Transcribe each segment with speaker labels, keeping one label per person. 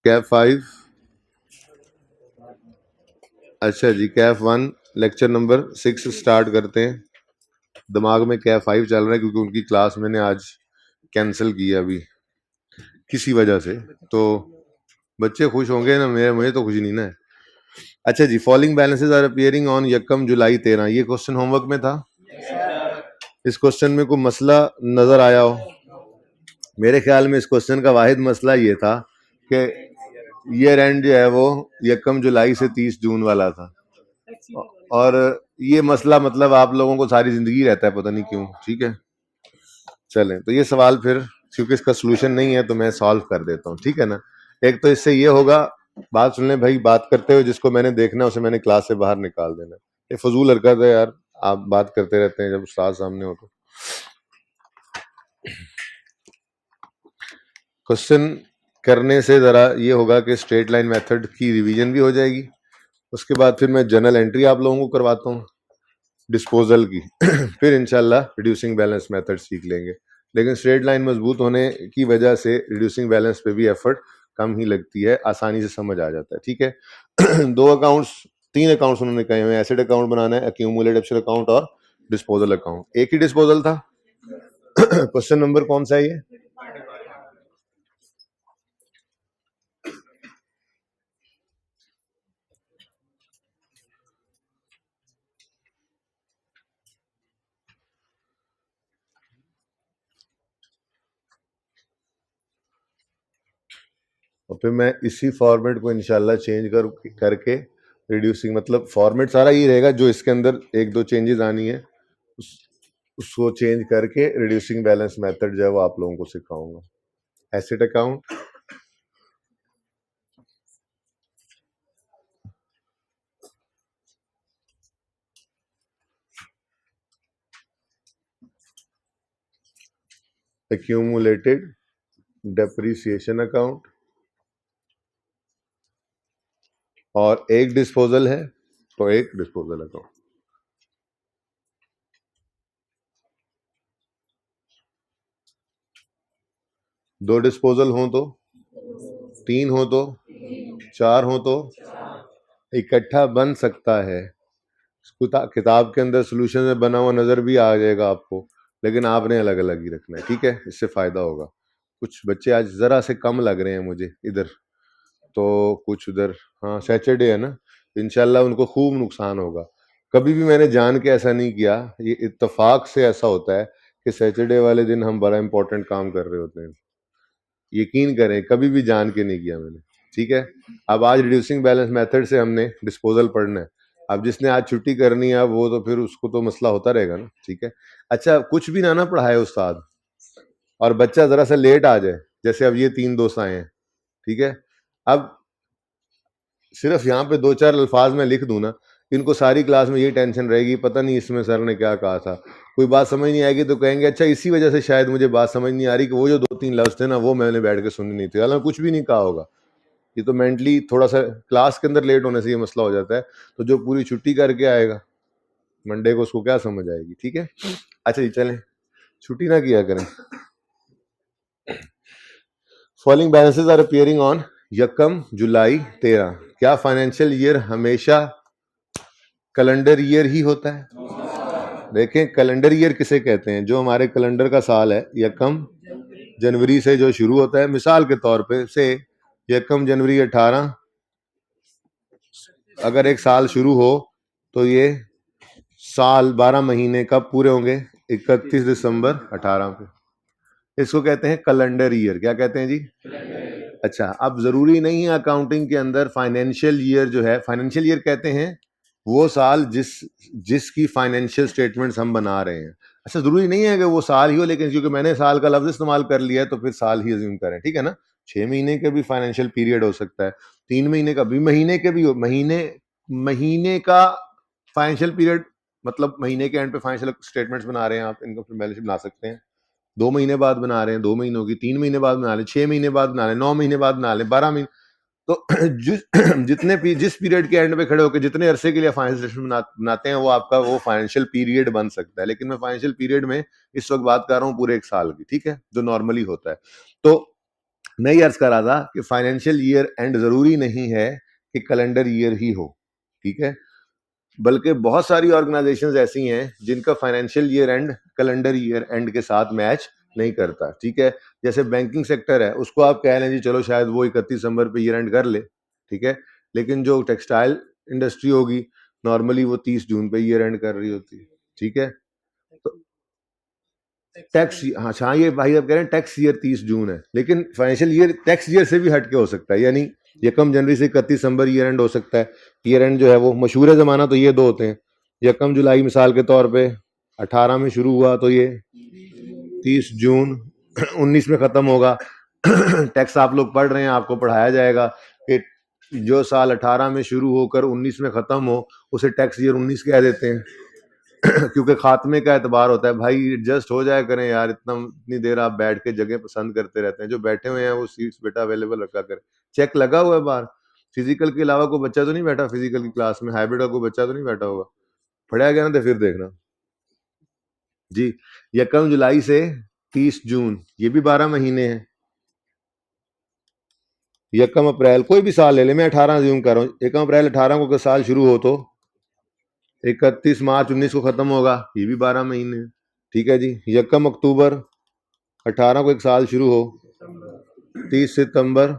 Speaker 1: कैफ 5। अच्छा जी, Kaif 1 lecture number 6 start करते हैं। दिमाग में कैफ 5 चल रहा है क्योंकि उनकी क्लास मैंने आज कैंसिल की है अभी किसी वजह से, तो बच्चे खुश होंगे ना, मुझे तो खुश नहीं ना है। अच्छा जी, following balances are appearing on यकम जुलाई 13। ये क्वेश्चन होमवर्क में था। इस क्वेश्चन में कोई मसला नजर आया हो? मेरे ख्याल में इस क्वेश्चन का वाहिद मसला ये था कि ईयर एंड जो है वो यकम जुलाई से 30 जून वाला था, और ये मसला मतलब आप लोगों को सारी जिंदगी रहता है, पता नहीं क्यों। ठीक है, चलें तो ये सवाल फिर क्योंकि इसका सोल्यूशन नहीं है तो मैं सॉल्व कर देता हूँ, ठीक है ना। एक तो इससे ये होगा, बात सुन लें भाई, बात करते हुए जिसको मैंने देखना है उसे मैंने क्लास से बाहर निकाल देना। ये फजूल हरकत है यार, आप बात करते रहते हैं जब उस्ताद सामने हो तो। क्वेश्चन करने से जरा ये होगा कि स्ट्रेट लाइन मेथड की रिवीजन भी हो जाएगी। उसके बाद फिर मैं जनरल एंट्री आप लोगों को करवाता हूँ डिस्पोजल की फिर इंशाल्लाह रिड्यूसिंग बैलेंस मेथड सीख लेंगे। लेकिन स्ट्रेट लाइन मजबूत होने की वजह से रिड्यूसिंग बैलेंस पे भी एफर्ट कम ही लगती है, आसानी से समझ आ जाता है। ठीक है तीन अकाउंट्स उन्होंने कहे हुए, एसेट अकाउंट बनाना है, एक्यूमुलेटेड अकाउंट और डिस्पोजल अकाउंट। एक ही डिस्पोजल था। क्वेश्चन नंबर कौन सा है ये? और फिर मैं इसी फॉर्मेट को इंशाल्लाह चेंज करके रिड्यूसिंग, मतलब फॉर्मेट सारा ही रहेगा, जो इसके अंदर एक दो चेंजेस आनी है उसको चेंज करके रिड्यूसिंग बैलेंस मेथड जो है वो आप लोगों को सिखाऊंगा। Asset account, accumulated depreciation account, और एक डिस्पोजल है तो एक डिस्पोजल अकाउंट। दो डिस्पोजल हो तो, तीन हो तो, चार हो तो इकट्ठा बन सकता है। किताब के अंदर सोल्यूशन में बना हुआ नजर भी आ जाएगा आपको, लेकिन आपने अलग अलग ही रखना है। ठीक है, इससे फायदा होगा। कुछ बच्चे आज जरा से कम लग रहे हैं मुझे इधर, तो कुछ उधर। हाँ, सैटरडे है ना, इंशाल्लाह उनको खूब नुकसान होगा। कभी भी मैंने जान के ऐसा नहीं किया, ये इत्तेफाक से ऐसा होता है कि सैटरडे वाले दिन हम बड़ा इंपॉर्टेंट काम कर रहे होते हैं। यकीन करें, कभी भी जान के नहीं किया मैंने। ठीक है, अब आज रिड्यूसिंग बैलेंस मेथड से हमने डिस्पोजल पढ़ना है। अब जिसने आज छुट्टी करनी है वो तो फिर उसको तो मसला होता रहेगा ना। ठीक है, अच्छा कुछ भी ना पढ़ाए उस्ताद, और बच्चा जरा सा लेट आ जाए, जैसे अब ये तीन दोस्त आए हैं। ठीक है, अब सिर्फ यहाँ पे दो चार अल्फाज में लिख दूं ना, इनको सारी क्लास में ये टेंशन रहेगी, पता नहीं इसमें सर ने क्या कहा था, कोई बात समझ नहीं आएगी तो कहेंगे अच्छा इसी वजह से शायद मुझे बात समझ नहीं आ रही कि वो जो दो तीन लफ्ज थे ना वो मैंने बैठ के सुननी नहीं थी। हालांकि कुछ भी नहीं कहा होगा, ये तो मेंटली थोड़ा सा क्लास के अंदर लेट होने से ये मसला हो जाता है। तो जो पूरी छुट्टी करके आएगा मंडे को, उसको क्या समझ आएगी। ठीक है, अच्छा जी चलें, छुट्टी ना किया करें। Following balances are appearing on यकम जुलाई 13। क्या फाइनेंशियल ईयर हमेशा कैलेंडर ईयर ही होता है? देखें, कैलेंडर ईयर किसे कहते हैं? जो हमारे कैलेंडर का साल है यकम जनवरी से जो शुरू होता है। मिसाल के तौर पे से यकम जनवरी 18, अगर एक साल शुरू हो तो ये साल 12 महीने कब पूरे होंगे? 31 दिसंबर 18 पे। इसको कहते हैं कैलेंडर ईयर। क्या कहते हैं जी? अच्छा, अब जरूरी नहीं है अकाउंटिंग के अंदर फाइनेंशियल ईयर जो है, फाइनेंशियल ईयर कहते हैं वो साल जिसकी फाइनेंशियल स्टेटमेंट्स हम बना रहे हैं। अच्छा, जरूरी नहीं है कि वो साल ही हो, लेकिन क्योंकि मैंने साल का लफ्ज इस्तेमाल कर लिया है तो फिर साल ही अज्यूम करें। ठीक है ना, 6 महीने के भी फाइनेंशियल पीरियड हो सकता है, 3 महीने का भी, महीने के भी हो। महीने का फाइनेंशियल पीरियड मतलब महीने के एंड पे फाइनेंशियल स्टेटमेंट्स बना रहे हैं आप, इनकम बैलेंस शीट बना सकते हैं। 2 महीने बाद बना रहे हैं, 2 महीनों की, 3 महीने बाद बना लें, 6 महीने बाद बना लें, 9 महीने बाद बना लें, 12 महीने। तो जिस पीरियड के एंड पे खड़े होकर जितने अरसे के लिए फाइनेंशियल स्टेटमेंट बनाते हैं वो आपका वो फाइनेंशियल पीरियड बन सकता है। लेकिन मैं फाइनेंशियल पीरियड में इस वक्त बात कर रहा हूँ पूरे एक साल की। ठीक है, जो नॉर्मली होता है। तो मैं ये अर्ज कर रहा था कि फाइनेंशियल ईयर एंड जरूरी नहीं है कि कैलेंडर ईयर ही हो, ठीक है, बल्कि बहुत सारी ऑर्गेनाइजेशंस ऐसी हैं जिनका financial year and calendar year and के साथ मैच नहीं करता, ठीक है। जैसे बैंकिंग सेक्टर है, उसको आप कह लें जी चलो शायद वो 31 दिसंबर पे ईयर एंड कर ले, ठीक है, लेकिन जो टेक्सटाइल इंडस्ट्री होगी नॉर्मली वो 30 जून पे ईयर एंड कर रही होती है, ठीक है। तो टैक्स, हाँ ये भाई आप कह रहे हैं टैक्स ईयर 30 जून है, लेकिन फाइनेंशियल ईयर टैक्स ईयर से भी हटके हो सकता है, यानी यकम जनवरी से 31 दिसंबर ईयर एंड हो सकता है। ईयर एंड जो है वो मशहूर जमाना तो ये दो होते हैं, यकम जुलाई मिसाल के तौर पे 18 में शुरू हुआ तो ये 30 जून 19 में खत्म होगा। टैक्स आप लोग पढ़ रहे हैं, आपको पढ़ाया जाएगा कि जो साल 18 में शुरू होकर 19 में खत्म हो उसे टैक्स ईयर 19 कह देते हैं। क्योंकि खात्मे का एतबार होता है। भाई एडजस्ट हो जाया करें यार, इतनी देर आप बैठ के जगह पसंद करते रहते हैं। जो बैठे हुए हैं वो सीट्स बेटा अवेलेबल रखा करें। चेक लगा हुआ है बाहर, फिजिकल के अलावा कोई बच्चा तो नहीं बैठा फिजिकल की क्लास में, हाइब्रिड का कोई बच्चा तो नहीं बैठा होगा। पढ़ाया गया ना तो फिर देखना जी। 1 जुलाई से 30 जून ये भी 12 महीने हैं। 1 अप्रैल कोई भी साल ले ले, मैं 18 जून कर रहा हूँ, 1 अप्रैल 18 को साल शुरू हो तो 31 मार्च 19 को खत्म होगा, ये भी 12 महीने हैं, ठीक है जी। 1 अक्टूबर 18 को एक साल शुरू हो, 30 सितंबर,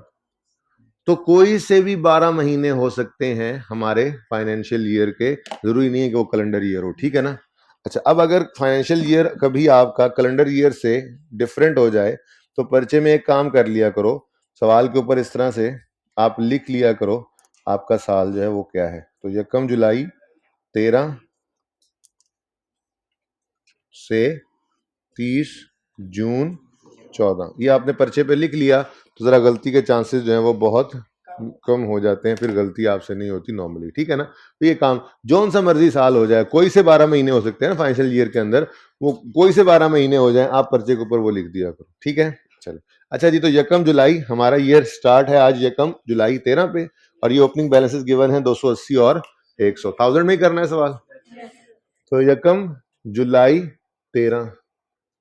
Speaker 1: तो कोई से भी 12 महीने हो सकते हैं हमारे फाइनेंशियल ईयर के, जरूरी नहीं है कि वो कैलेंडर ईयर हो, ठीक है ना। अच्छा, अब अगर फाइनेंशियल ईयर कभी आपका कैलेंडर ईयर से डिफरेंट हो जाए तो पर्चे में एक काम कर लिया करो, सवाल के ऊपर इस तरह से आप लिख लिया करो आपका साल जो है वो क्या है। तो 1 जुलाई 13 से 30 जून 14, ये आपने पर्चे पे लिख लिया तो जरा गलती के चांसेस जो है वो बहुत कम हो जाते हैं, फिर गलती आपसे नहीं होती नॉर्मली, ठीक है ना। तो ये काम जौन सा मर्जी साल हो जाए, कोई से 12 महीने हो सकते हैं ना फाइनेंशियल ईयर के अंदर, वो कोई से 12 महीने हो जाए, आप पर्चे के ऊपर वो लिख दिया करो, ठीक है। चलो अच्छा जी, तो 1 जुलाई हमारा ईयर स्टार्ट है आज 1 जुलाई 13 पे, और ये ओपनिंग बैलेंसेस गिवन है 280 और 100, 1000 में ही करना है सवाल। तो 1 जुलाई 13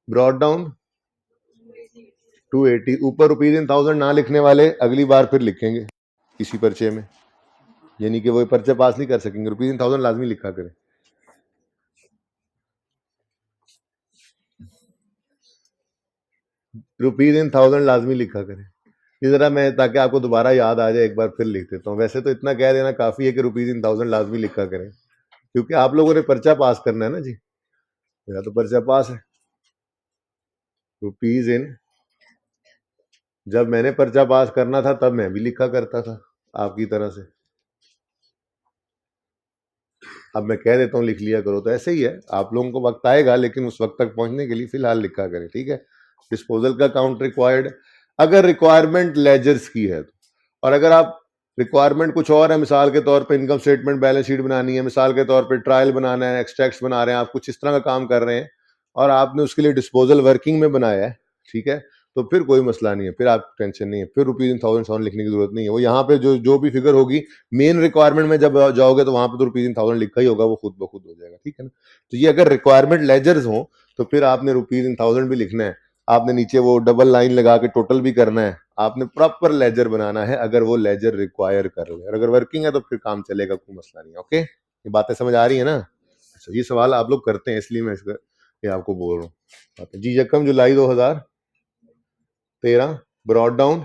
Speaker 1: ब्रॉड डाउन 280, ऊपर रुपीज इन 1000 ना लिखने वाले अगली बार फिर लिखेंगे इसी पर्चे में, यानी कि वो पर्चे पास नहीं कर सकेंगे, रुपीज इन 1000 लाजमी लिखा करें। रुपीज इन 1000 लाजमी लिखा करें, ये जरा मैं ताकि आपको दोबारा याद आ जाए एक बार फिर लिख देता हूँ। वैसे तो इतना कह देना काफी है कि रुपीज इन 1000 लाजमी लिखा करें, क्योंकि आप लोगों ने पर्चा पास करना है ना जी, मेरा तो पर्चा पास है। रुपीज इन, जब मैंने पर्चा पास करना था तब मैं भी लिखा करता था आपकी तरह से, अब मैं कह देता हूँ लिख लिया करो, तो ऐसे ही है, आप लोगों को वक्त आएगा लेकिन उस वक्त तक पहुंचने के लिए फिलहाल लिखा करें, ठीक है। डिस्पोजल का अकाउंट रिक्वायर्ड, अगर रिक्वायरमेंट लेजर्स की है तो, और अगर आप रिक्वायरमेंट कुछ और है, मिसाल के तौर पे इनकम स्टेटमेंट बैलेंस शीट बनानी है, मिसाल के तौर पे ट्रायल बनाना है, एक्सट्रैक्ट्स बना रहे हैं, आप कुछ इस तरह का काम कर रहे हैं और आपने उसके लिए डिस्पोजल वर्किंग में बनाया है, ठीक है, तो फिर कोई मसला नहीं है, फिर आप टेंशन नहीं है, फिर रुपीज इन 1000 लिखने की जरूरत नहीं है। वो यहाँ पे जो भी फिगर होगी मेन रिक्वायरमेंट में जब जाओगे तो वहां पे तो रुपीज इन 1000 लिखा ही होगा, वो खुद ब खुद हो जाएगा, ठीक है ना। तो ये अगर रिक्वायरमेंट लेजर्स हो तो फिर आपने रुपीज इन 1000 भी लिखना है, आपने नीचे वो डबल लाइन लगा के टोटल भी करना है, आपने प्रॉपर लेजर बनाना है अगर वो लेजर रिक्वायर कर रहे हैं, और अगर वर्किंग है तो फिर काम चलेगा, कोई मसला नहीं है। ओके, ये बातें समझ आ रही है ना। अच्छा, ये सवाल आप लोग करते हैं इसलिए मैं इसका ये आपको बोल रहा हूँ जी। 1 जुलाई 2013 ब्रॉड डाउन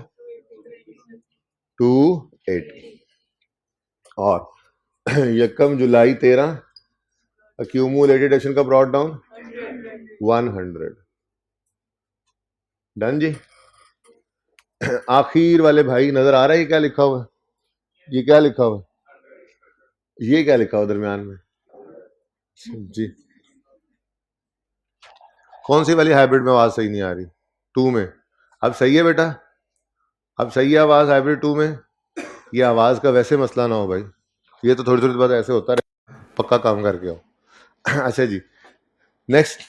Speaker 1: 280, और 1 जुलाई 13 अक्यूमुलेटेड एक्शन का ब्रॉड डाउन 100, डन जी। आखिर वाले भाई नजर आ रहा है ये क्या लिखा हुआ है, ये क्या लिखा हुआ है, ये क्या लिखा हुआ दरमियान में जी। कौन सी वाली हाइब्रिड में आवाज सही नहीं आ रही, 2 में, अब सही है बेटा, अब सही है आवाज हाइब्रिड 2 में। ये आवाज का वैसे मसला ना हो भाई, ये तो थोड़ी थोड़ी बात ऐसे होता रहे, पक्का काम करके आओ। अच्छा जी, नेक्स्ट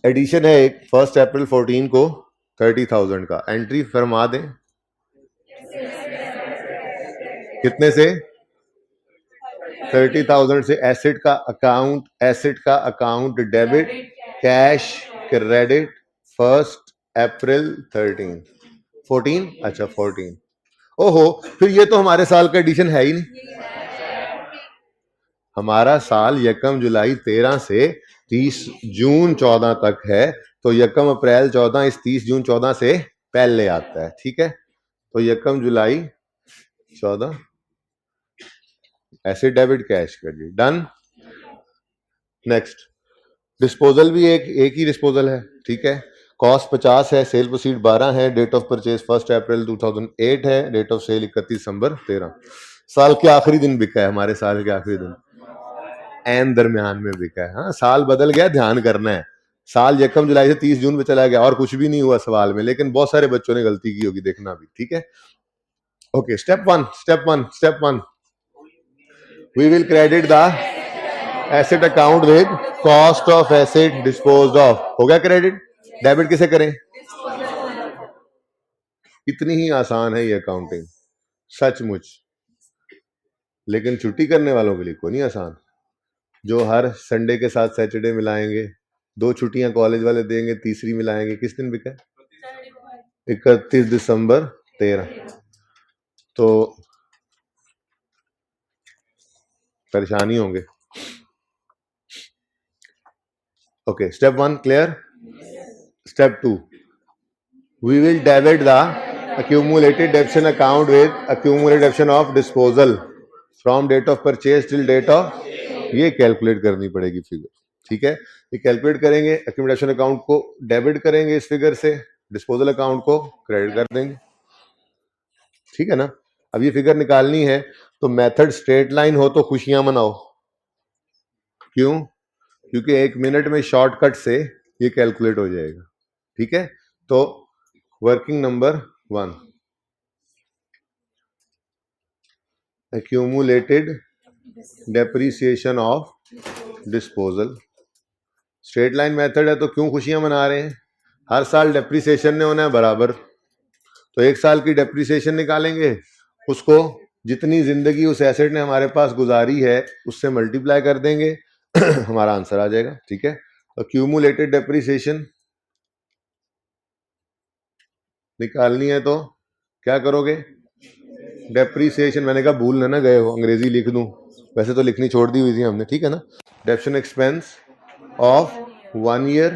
Speaker 1: एडिशन है एक 1 अप्रैल 14 को 30,000 का, एंट्री फरमा दें कितने से, 30,000 से। एसेट का अकाउंट डेबिट, कैश क्रेडिट 1 अप्रैल 13, 14, अच्छा 14। ओहो, फिर ये तो हमारे साल का एडिशन है ही नहीं। हमारा साल यकम जुलाई 13 से 30 जून 14 तक है, तो यकम अप्रैल 14 इस 30 जून 14 से पहले आता है। ठीक है, तो यकम जुलाई 14 ऐसे डेबिट कैश करिए, डन। नेक्स्ट, डिस्पोजल भी एक ही डिस्पोजल है। ठीक है, कॉस्ट 50 है, सेल प्रोसीड 12 है, डेट ऑफ परचेज 1 अप्रैल 2008 है, डेट ऑफ सेल 31 दिसंबर 13। साल के आखिरी दिन बिका है, हमारे साल के आखिरी दिन एन दरमियान में बिका है। हाँ, साल बदल गया, ध्यान करना है। साल यकम जुलाई से 30 जून पे चला गया और कुछ भी नहीं हुआ सवाल में, लेकिन बहुत सारे बच्चों ने गलती की होगी, देखना भी। ठीक है, okay, step one, we will credit the asset account with cost of asset disposed of. हो गया क्रेडिट। डेबिट किसे करें? इतनी ही आसान है ये अकाउंटिंग, सचमुच। लेकिन छुट्टी करने वालों के लिए कोई नहीं आसान। जो हर संडे के साथ सैटरडे मिलाएंगे, 2 छुट्टियां कॉलेज वाले देंगे, तीसरी मिलाएंगे, किस दिन बिका? 31 दिसंबर 13। तो परेशानी होंगे। Okay, step 1 clear. Step 2, we will debit the accumulated debition account with accumulated debition of disposal from date of purchase till date of, ये कैलकुलेट करनी पड़ेगी फिगर। ठीक है, ये कैलकुलेट करेंगे, accumulation अकाउंट को डेबिट करेंगे इस फिगर से, डिस्पोजल अकाउंट को क्रेडिट कर देंगे। ठीक है ना। अब ये फिगर निकालनी है तो मेथड स्ट्रेट लाइन हो तो खुशियां मनाओ। क्यों? क्योंकि 1 मिनट में शॉर्टकट से ये कैलकुलेट हो जाएगा। ठीक है, तो working number 1, accumulated depreciation of disposal। Straight line method है तो क्यों खुशियां मना रहे हैं? हर साल डेप्रिसिएशन ने होना है बराबर, तो 1 साल की डेप्रिसिएशन निकालेंगे, उसको जितनी जिंदगी उस एसेट ने हमारे पास गुजारी है उससे मल्टीप्लाई कर देंगे हमारा आंसर आ जाएगा। ठीक है, accumulated depreciation निकालनी है तो क्या करोगे? डेप्रीसिएशन, मैंने कहा भूल ना गए हो, अंग्रेजी लिख दूं, वैसे तो लिखनी छोड़ दी हुई थी हमने। ठीक है ना। Depreciation expense of 1 year,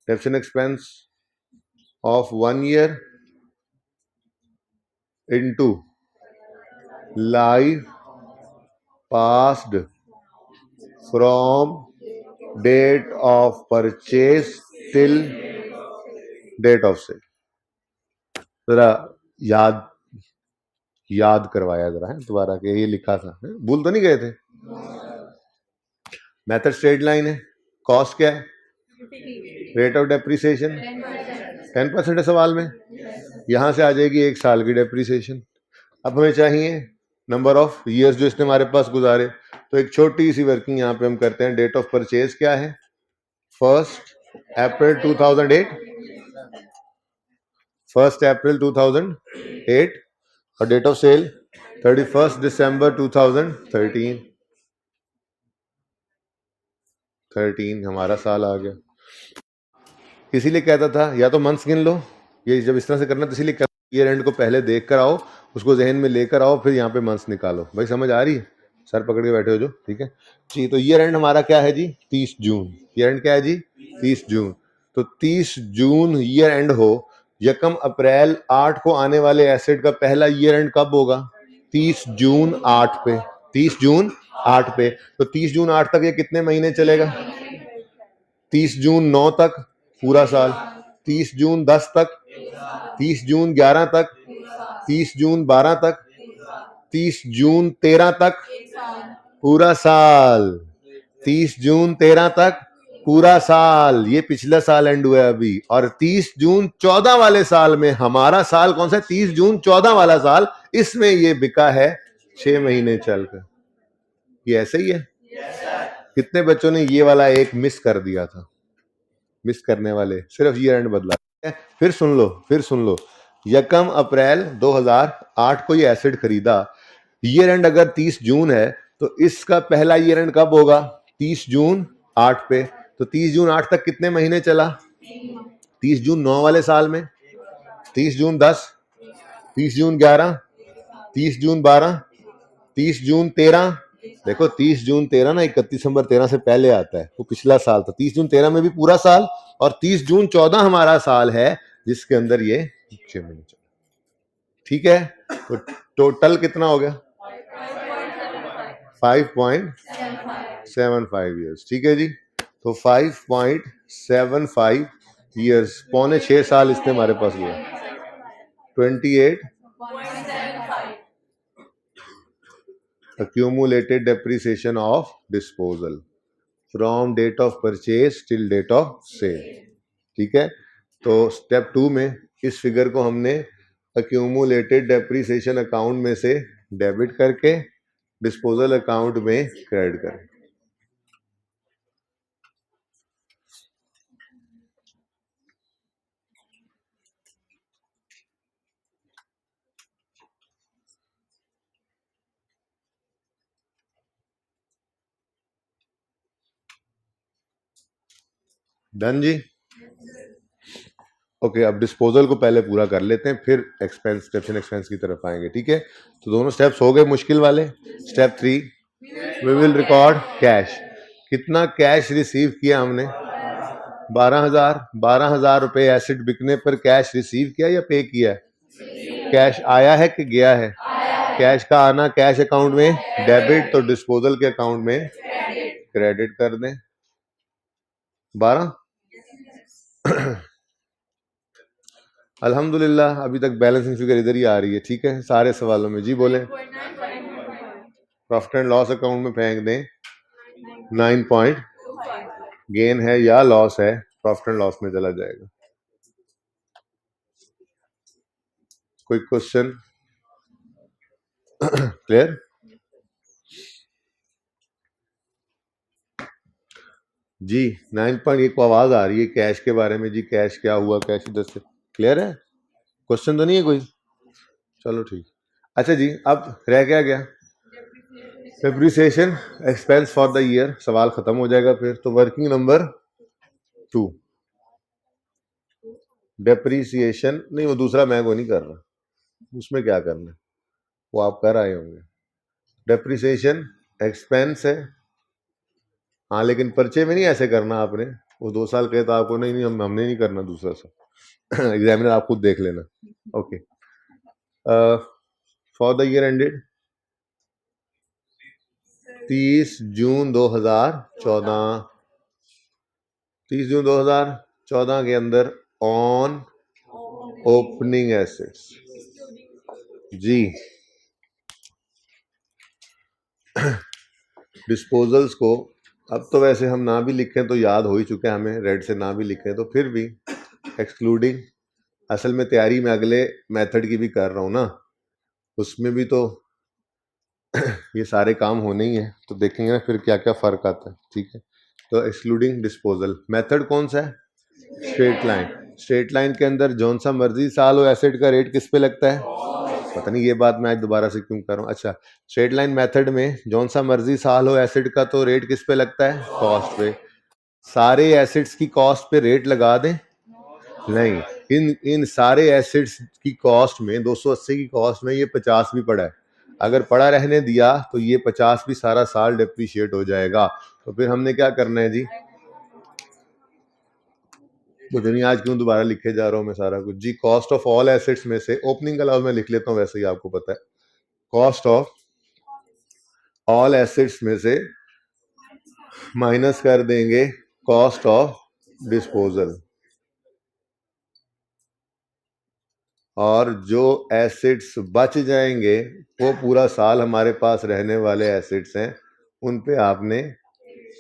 Speaker 1: depreciation expense of 1 year into life passed from date of purchase till date of sale. जरा याद करवाया जरा है दोबारा के ये लिखा था, भूल तो नहीं गए थे? मेथड स्ट्रेट लाइन है, कॉस्ट क्या है? रेट ऑफ डेप्रिसिएशन 10% है सवाल में, यहां से आ जाएगी 1 साल की डेप्रिसिएशन। अब हमें चाहिए नंबर ऑफ ईयर्स जो इसने हमारे पास गुजारे, तो एक छोटी सी वर्किंग यहां पे हम करते हैं। डेट ऑफ परचेज क्या है? 1 अप्रैल 2008, 1 अप्रैल 2008, और डेट ऑफ सेल 31 दिसंबर 2013। 13 हमारा साल आ गया। इसीलिए कहता था या तो मंथ्स गिन लो, ये जब इस तरह से करना तो इसीलिए ईयर एंड को पहले देख कर आओ, उसको जहन में लेकर आओ, फिर यहाँ पे मंथ्स निकालो। भाई समझ आ रही है? सर पकड़ के बैठे हो जो। ठीक है जी, तो ईयर एंड हमारा क्या है जी? 30 जून। ईयर एंड क्या है जी? 30 जून। तो 30 जून ईयर एंड हो, यकम अप्रैल 8 को आने वाले एसेट का पहला ईयर एंड कब होगा? 30 जून 8 पे। 30 जून 8 पे, तो 30 जून 8 तक ये कितने महीने चलेगा? 30 जून 9 तक पूरा साल, 30 जून 10 तक, 30 जून 11 तक, 30 जून 12 तक, 30 जून 13 तक पूरा साल, 30 जून 13 तक पूरा साल। ये पिछला साल एंड हुआ है अभी। और 30 जून 14 वाले साल में, हमारा साल कौन सा है? 30 जून 14 वाला साल, इसमें ये बिका है 6 महीने चलकर। ये ऐसे ही है। कितने बच्चों ने ये वाला एक मिस कर दिया था? मिस करने वाले, सिर्फ ईयर एंड बदला है। फिर सुन लो, यकम अप्रैल 2008 को ये एसेट खरीदा, ईयर एंड अगर 30 जून है तो इसका पहला ईयर एंड कब होगा? 30 जून 8 पे। तो 30 जून 8 तक कितने महीने चला? 30 जून 9 वाले साल में, 30 जून 10, 30 जून 11, 30 जून 12, 30 जून 13। देखो 30 जून 13 ना 31 दिसंबर 13 से पहले आता है, वो पिछला साल था। 30 जून 13 में भी पूरा साल, और 30 जून 14 हमारा साल है जिसके अंदर ये 6 महीने चले। ठीक है, तो टोटल कितना हो गया? 5.75 ईयर्स। ठीक है जी, तो 5.75 ईयर्स, पौने 6 साल इसने हमारे पास हुआ। 28 accumulated depreciation of disposal from date of purchase till date of sale। ठीक है, तो स्टेप 2 में इस फिगर को हमने accumulated depreciation अकाउंट में से डेबिट करके डिस्पोजल अकाउंट में क्रेडिट करें। डन जी। ओके, अब डिस्पोजल को पहले पूरा कर लेते हैं, फिर एक्सपेंस, डेप्शन एक्सपेंस की तरफ आएंगे। ठीक है, तो दोनों स्टेप्स हो गए मुश्किल वाले। Step 3, we will record cash. कितना कैश रिसीव किया हमने? 12,000 रुपए एसेट बिकने पर कैश रिसीव किया या पे किया? कैश आया है कि गया है? कैश का आना कैश अकाउंट में डेबिट, तो डिस्पोजल के अकाउंट में क्रेडिट कर दें 12। अल्हम्दुलिल्लाह अभी तक बैलेंसिंग फिगर इधर ही आ रही है। ठीक है, सारे सवालों में जी बोले। प्रॉफिट एंड लॉस अकाउंट में फेंक दें 9 गेन है या लॉस है, प्रॉफिट एंड लॉस में चला जाएगा। कोई क्वेश्चन? क्लियर जी? 9.1 को आवाज आ रही है कैश के बारे में जी, कैश क्या हुआ, कैश इधर से। क्लियर है? क्वेश्चन तो नहीं है कोई? चलो ठीक। अच्छा जी, अब रह क्या गया? Depreciation expense for the year. सवाल खत्म हो जाएगा फिर। तो वर्किंग नंबर 2, डेप्रिसिएशन नहीं, वो दूसरा मैं वो नहीं कर रहा, उसमें क्या करना है वो आप कर आए होंगे। डेप्रिसिएशन एक्सपेंस है, हाँ, लेकिन पर्चे में नहीं ऐसे करना आपने। वो 2 साल कहे तो आपको नहीं हमने नहीं करना दूसरा सा। एग्जामिनर आप खुद देख लेना। Okay, for the year ended 30 June 2014, 30 June 2014 के अंदर ऑन ओपनिंग एसेट्स जी, डिस्पोजल्स को अब तो वैसे हम ना भी लिखें तो याद हो ही चुके हैं हमें, रेड से ना भी लिखें तो फिर भी एक्सक्लूडिंग, असल में तैयारी में अगले मेथड की भी कर रहा हूं ना, उसमें भी तो ये सारे काम होने ही है, तो देखेंगे ना फिर क्या क्या फर्क आता है। ठीक है, तो एक्सक्लूडिंग डिस्पोजल मेथड कौन सा है? Straight line. स्ट्रेट लाइन के अंदर जौन सा मर्जी साल हो एसेट का रेट किस पे लगता है? पता नहीं ये बात मैं आज दोबारा से क्यों कर रहा हूँ। अच्छा, स्ट्रेट लाइन मेथड में जौन सा मर्जी साल हो एसेट का, तो रेट किस पे लगता है? कॉस्ट पे। सारे एसेट्स की कॉस्ट पे रेट लगा दें? नहीं, इन सारे एसेट्स की कॉस्ट में 280 की कॉस्ट में ये 50 भी पड़ा है। अगर पड़ा रहने दिया तो ये 50 भी सारा साल डेप्रीशिएट हो जाएगा। तो फिर हमने क्या करना है जी? मुझे नहीं आज क्यों दोबारा लिखे जा रहा हूं मैं सारा कुछ जी। कॉस्ट ऑफ ऑल एसेट्स में से ओपनिंग का अलावा मैं लिख लेता हूं, वैसे ही आपको पता है। कॉस्ट ऑफ ऑल एसेट्स में से माइनस कर देंगे कॉस्ट ऑफ डिस्पोजल, और जो एसेट्स बच जाएंगे वो पूरा साल हमारे पास रहने वाले एसेट्स हैं, उन पे आपने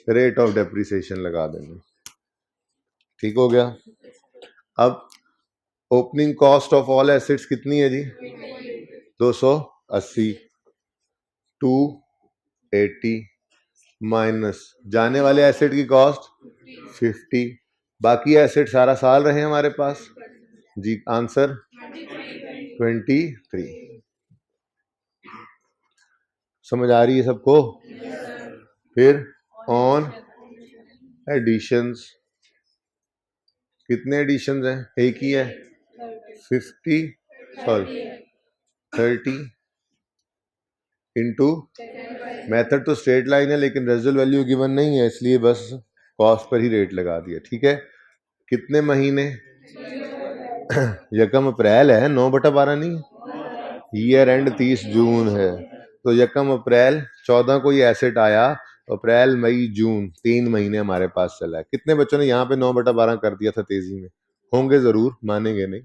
Speaker 1: रेट ऑफ डेप्रिसिएशन लगा देंगे। ठीक हो गया? अब opening cost of all assets कितनी है जी? 280, 280 माइनस जाने वाले एसेट की कॉस्ट 50, बाकी एसेट सारा साल रहे हमारे पास जी। आंसर 23। समझ आ रही है सबको? फिर ऑन एडिशंस कितने एडिशन हैं? एक ही है 30 इंटू मेथड तो स्ट्रेट लाइन है लेकिन रेजिडुअल वैल्यू गिवन नहीं है, इसलिए बस कॉस्ट पर ही रेट लगा दिया। ठीक है, कितने महीने? यकम अप्रैल है, 9/12 नहीं, ईयर एंड 30 जून है, तो यकम अप्रैल 14 को ये एसेट आया, अप्रैल मई जून 3 महीने हमारे पास चला है। कितने बच्चों ने यहाँ पे 9/12 कर दिया था तेजी में? होंगे जरूर, मानेंगे नहीं।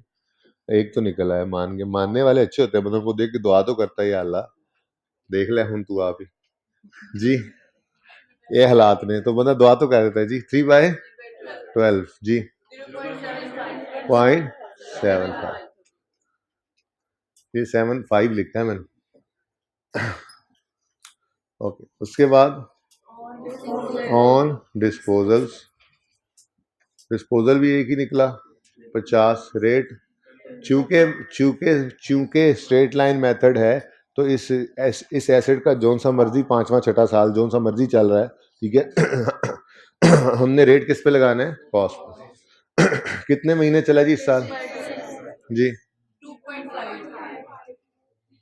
Speaker 1: एक तो निकला है, मान गए। मानने वाले अच्छे होते हैं, मतलब को देख के दुआ तो करता है, या अल्लाह देख ले हूं तू आप ही जी। ये हालात ने तो बंदा दुआ तो कर देता है जी। 3/12 जी 0.75, ये 75 लिखा है मैंने। ओके, उसके बाद ऑन डिस्पोजल्स, डिस्पोजल भी एक ही निकला 50 रेट। चूंकि चूंकि चूंकि स्ट्रेट लाइन मेथड है तो इस एसेट का जोन सा मर्जी 5वां 6वां साल जोन सा मर्जी चल रहा है, ठीक है। हमने रेट किस पे लगाना है? कॉस्ट पे। कितने महीने चला जी इस साल? जी